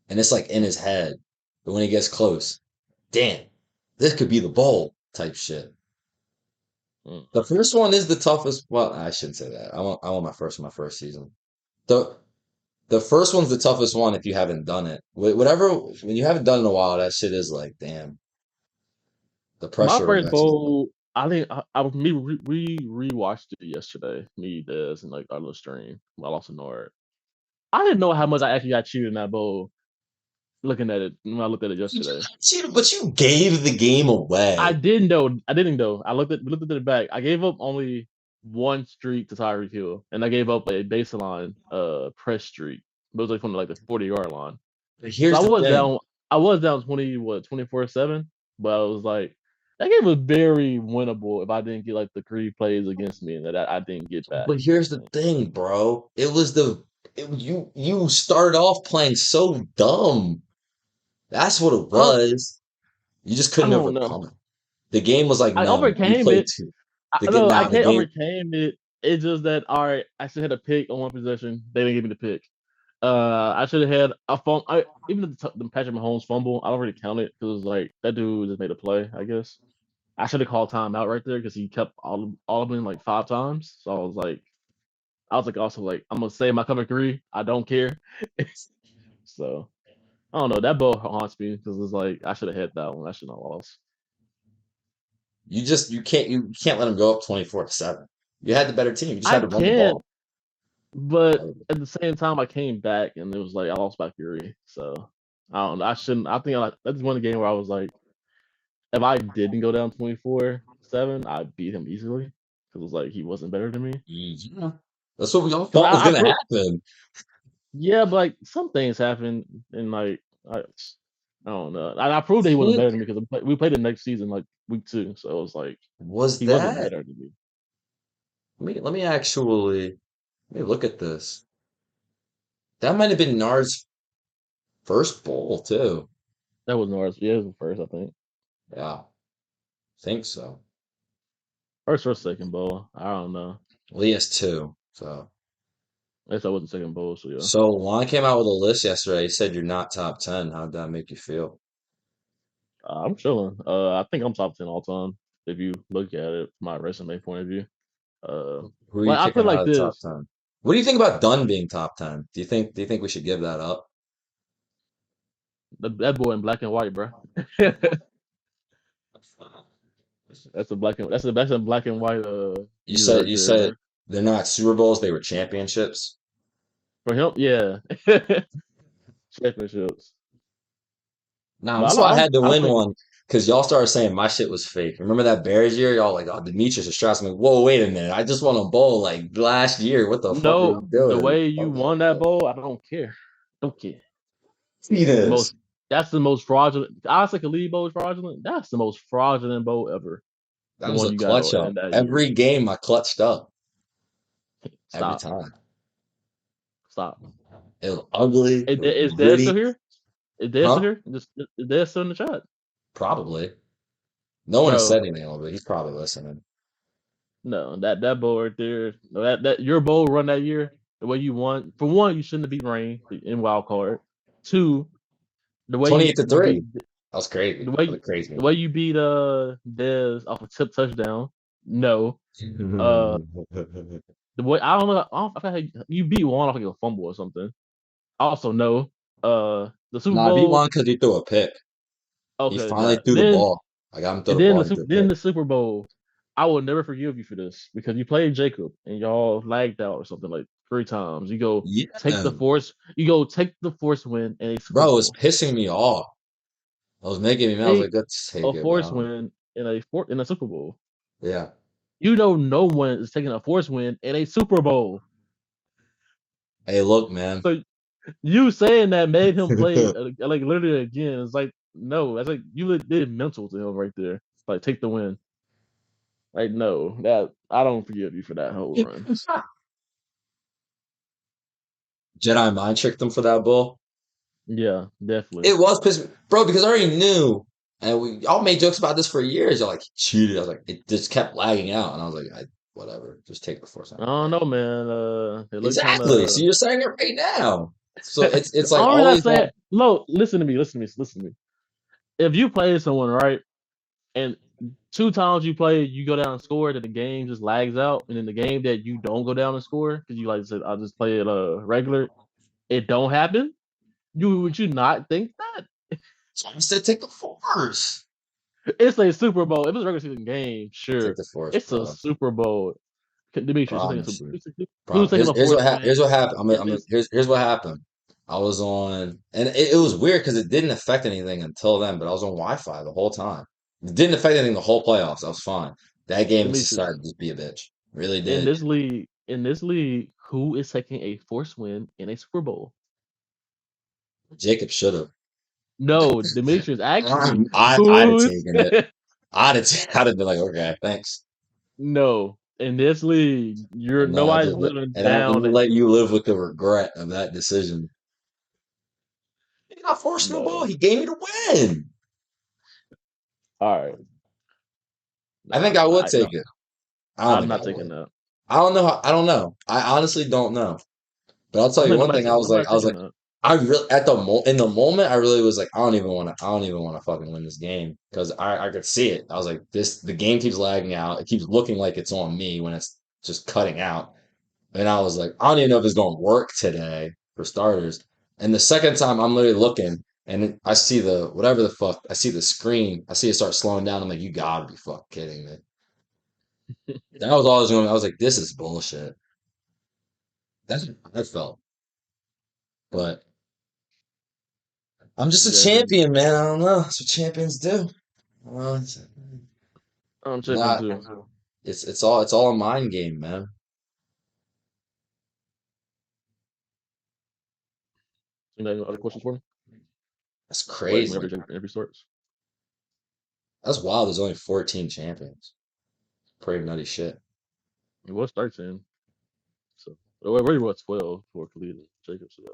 in his head. But when he gets close, damn, this could be the bowl type shit. mm. The first one is the toughest. Well, I shouldn't say that. I want my first season. The the first one's the toughest one if you haven't done it. Whatever when you haven't done it in a while, that shit is like, damn, the My pressure of first actually. bowl, I think we rewatched it yesterday. Me, Des, and like our little stream. I lost a Nord. I didn't know how much I actually got cheated in that bowl. Looking at it when I looked at it yesterday. But you gave the game I away. didn't know. I didn't know. We looked at it back. I gave up only one streak to Tyreek Hill, and I gave up a baseline press streak. But it was like from like the 40-yard line. But So here's the thing. I was down 24-7, but I was like that game was very winnable if I didn't get like the 3 plays against me and that I didn't get back. But here's the thing, bro. You started off playing so dumb. That's what it I was. You just I couldn't don't know. overcome it. The game was like, I no, you overcame played it. two. I The can't game. overcame it. It's just that all right. I should have had a pick on one possession. They didn't give me the pick. I should have had a phone. Even the Patrick Mahomes fumble, I don't really count it because like that dude just made a play. I guess I should have called timeout right there because he kept all of them like 5 times. So I was like also like I'm gonna say my cover 3. I don't care. So I don't know. That ball haunts me because it's like I should have hit that one. I should not lost. You can't let them go up 24-7. You had the better team. You just I had to run the can't, ball. but at the same time I came back and it was like I lost by 3. So I don't know. I shouldn't. I think that's one game where I was like, if I didn't go down 24-7, I'd beat him easily because it was like he wasn't better than me. Yeah. That's what we all Because thought was I gonna feel happen. yeah, but like some things happen and like I don't know. I proved that he wasn't better Think than me because we played the next season like week 2, so it was like was he wasn't that? better than me. Let me actually let me look at this. That might have been Nard's first bowl too. That was Norris. Yeah, it was the first, I think. Yeah, think so. First or second bowl. I don't know. Well, he has two. So I guess that was the second bowl, so yeah. so Juan came out with a list yesterday. He said you're not top 10. How'd that make you feel? I'm chilling. I think I'm top 10 all time if you look at it from my resume point of view. Uh, Who are you like I kicking feel out like of the top this. 10? What do you think about Dunn being top 10? Do you think we should give that up? That boy in black and white, bro. That's a that's a black and white You user said right you there, said bro. they're not Super Bowls, they were championships. For him, yeah. Championships. Nah, But that's why I had to I win think one because y'all started saying my shit was fake. Remember that Bears year? Y'all like, oh, Demetrius is stressing me. Whoa, wait a minute. I just won a bowl like last year. What the fuck are no, you the doing? way you Fuck won that bowl, I don't care. Don't care. see The most this. that's the most fraudulent. I was like a lead bowl is fraudulent. That's the most fraudulent bowl ever. That The was one a you got clutch up. in that year. Every game I clutched up. Every Stop. time. Stop. It was ugly. It was Is Dad still gritty. here? Is Dad still Huh? here? Just is Dad still in the chat? Probably. No one has Bro, said anything, but he's probably listening. no, that bowl right there, no, that your bowl run that year, the way you won. For one, you shouldn't have beat Rain in wild card. Two, the way 28 to you 3. beat That was crazy. That was the crazy. way you beat Dez off a tip touchdown. No. Uh the way I don't know I forgot how you beat one off like a fumble or something. Also no. The Super Nah, he won Bowl, because he threw a pick. He okay, finally that. threw the ball. I got him throw And the then ball. He threw a then pick. the Super Bowl, I will never forgive you for this because you played Jacob and y'all lagged out or something like 3 times. Yeah. You go take the force win in a Super Bro, it was Bowl. pissing me off. I was making me mad. I was like, Take let's take a it, force bro. win in a Super Bowl. Yeah. You know no one is taking a force win in a Super Bowl. Hey, look, man. So you saying that made him play like literally again. It's like no, that's like you did mental to him right there. Like take the win. Like no, that I don't forgive you for that whole run. Jedi mind tricked him for that bull. Yeah, definitely. It was pissing, bro, because I already knew, and we all made jokes about this for years. You're like, he cheated. I was like, it just kept lagging out, and I was like, whatever, just take the force I out. don't know, man. It looked kind Exactly. So of. you're saying it right now. So it's The like only reason I always say had. it, no, listen to me. If you play someone right, and 2 times you play, you go down and score, then the game just lags out, and in the game that you don't go down and score because you like said, I'll just play it regular, it don't happen. Would you not think that So I said, take the force. it's a Super Bowl? If it's a regular season game, Take sure, the force, it's a bro. Super Bowl. Demetrius, who's taking a Promise Super? you. Who's taking a fourth win? Here's what happened. In this, Here's what happened. I was on, and it was weird because it didn't affect anything until then. But I was on Wi-Fi the whole time. It didn't affect anything the whole playoffs. I was fine. That game just Demetrius, decided to just be a bitch. Really in did. this league, who is taking a force win in a Super Bowl? Jacob should have. No, Demetrius, actually, I'd have who's taken it. I'd have been like, okay, thanks. no in this league? You're And no, nobody's living I'm down. gonna let you live with the regret of that decision. He got forced no ball. No, He gave me the win. all right, I think nah, I would I no, take it. I don't I'm think I not taking would. that. I don't know how, I don't know. I honestly don't know. But I'll tell I'm you like one thing. nobody I was taking like, that. I really at the in the moment, I really was like, I don't even want to fucking win this game because I could see it. I was like, the game keeps lagging out. It keeps looking like it's on me when it's just cutting out. And I was like, I don't even know if it's going to work today for starters. And the second time, I'm literally looking and I see whatever the fuck, I see the screen. I see it start slowing down. I'm like, you gotta be fucking kidding me. That was all I was doing. I was like, this is bullshit. That's what I felt. But I'm just a You guys did. champion, man. I don't know. That's what champions do. Well, I'm champion not. too. It's all a mind game, man. You got any other questions for me? That's Or crazy. whenever every starts. That's wild. There's only 14 champions. Pretty nutty shit. It was 13. So well, it really was 12 for Khalid and Jacob. So I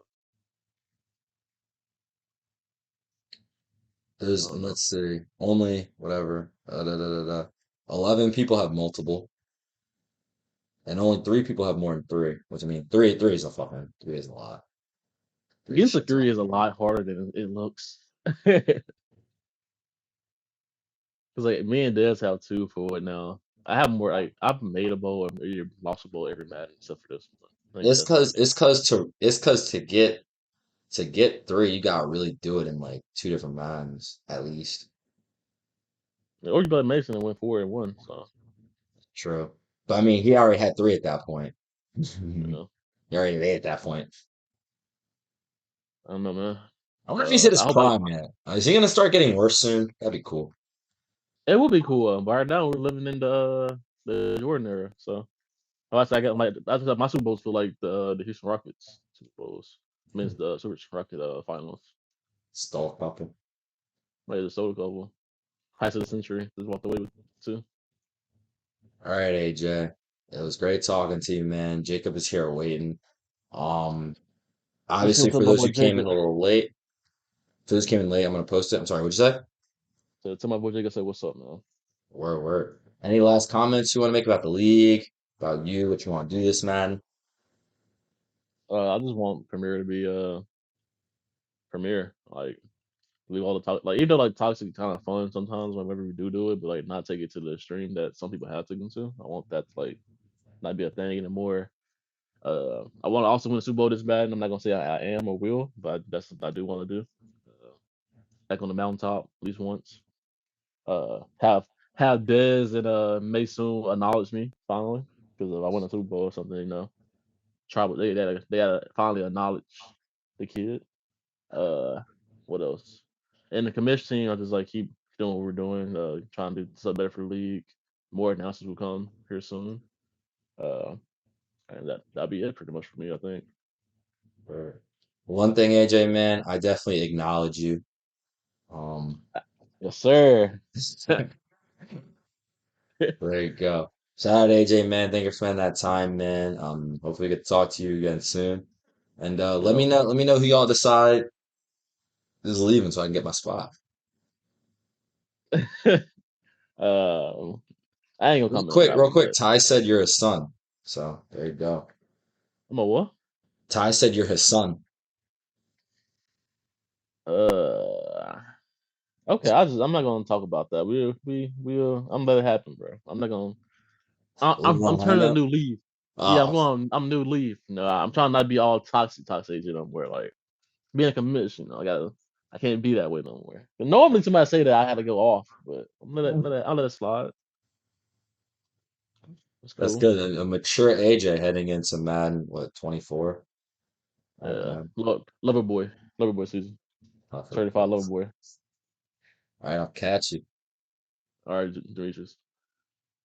There's, don't know. let's see, only whatever. Da, da, da, da. 11 people have multiple, and only three people have more than three. Which I mean, three is a fucking three is a lot. Three is a Getting to shit ton. three is a lot harder than it looks. Because like me and Dez have two for it now. I have more. Like I've made a bowl and either lost a bowl every Madden except for this one. I think It's that's like cause it's cause to it's cause to get three, you gotta really do it in like two different minds at least. or you bet Mason and went 4-1. So True. But I mean, he already had three at that point. you He know, already made at that point. I don't know, man. I wonder if he's hit his I hope prime yet. Is he gonna start getting worse soon? That'd be cool. it would be cool. But right now we're living in the Jordan era. So I got my my Super Bowls feel like the Houston Rockets Super Bowls. I mean, it's the Super Rocket finals. Stalk couple. Like the Soda Couple. Heist of the century. Just walked away with two. All right, AJ. It was great talking to you, man. Jacob is here waiting. Um, Just gonna Obviously tell for my those boy who came in Jacob. a little late, for those who came in late, I'm gonna post it. I'm sorry, what'd you say? So tell my boy Jacob say what's up, man. Word. Any last comments you want to make about the league, about you, what you want to do this, man? I just want Premiere to be Premiere. Like leave all the talk. Like even though like toxic kind of fun sometimes whenever we do it, but like not take it to the extreme that some people have taken to. I want that to like not be a thing anymore. I want to also win the Super Bowl this bad, and I'm not gonna say I am or will, but that's what I do want to do. Back on the mountaintop at least once. Have Dez and Mason acknowledge me finally because if I win a Super Bowl or something, tribal they gotta finally acknowledge the kid. Uh, what else? And the commission team, I just like keep doing what we're doing, trying to do something better for the league. More announcements will come here soon. Uh, and that'll be it pretty much for me, I think. Word. One thing, AJ, man, I definitely acknowledge you. Um, Yes, sir. there you go. Shout out AJ, man. Thank you for spending that time, man. Hopefully we get to talk to you again soon. And let me Yep. know, who y'all decide is leaving so I can get my spot. um, I ain't gonna Real comment on quick, that real one, quick. but Ty said you're his son. So there you go. I'm a what? Ty said you're his son. Uh, okay. I'm not gonna talk about that. I'm gonna let it happen, bro. I'm not gonna. Leaving I'm on a high turning a note. new leaf. Yeah, Oh, I'm new leaf. No, I'm trying not to be all toxic, where like being a commission, I can't be that way no more. But normally somebody say that I had to go off, but I'll let it slide. It's that's cool. good. A mature AJ heading into Madden, what, 24? All right, Yeah. man. Lover boy season. Perfect. Certified lover boy. All right, I'll catch you. All right, Demetrius.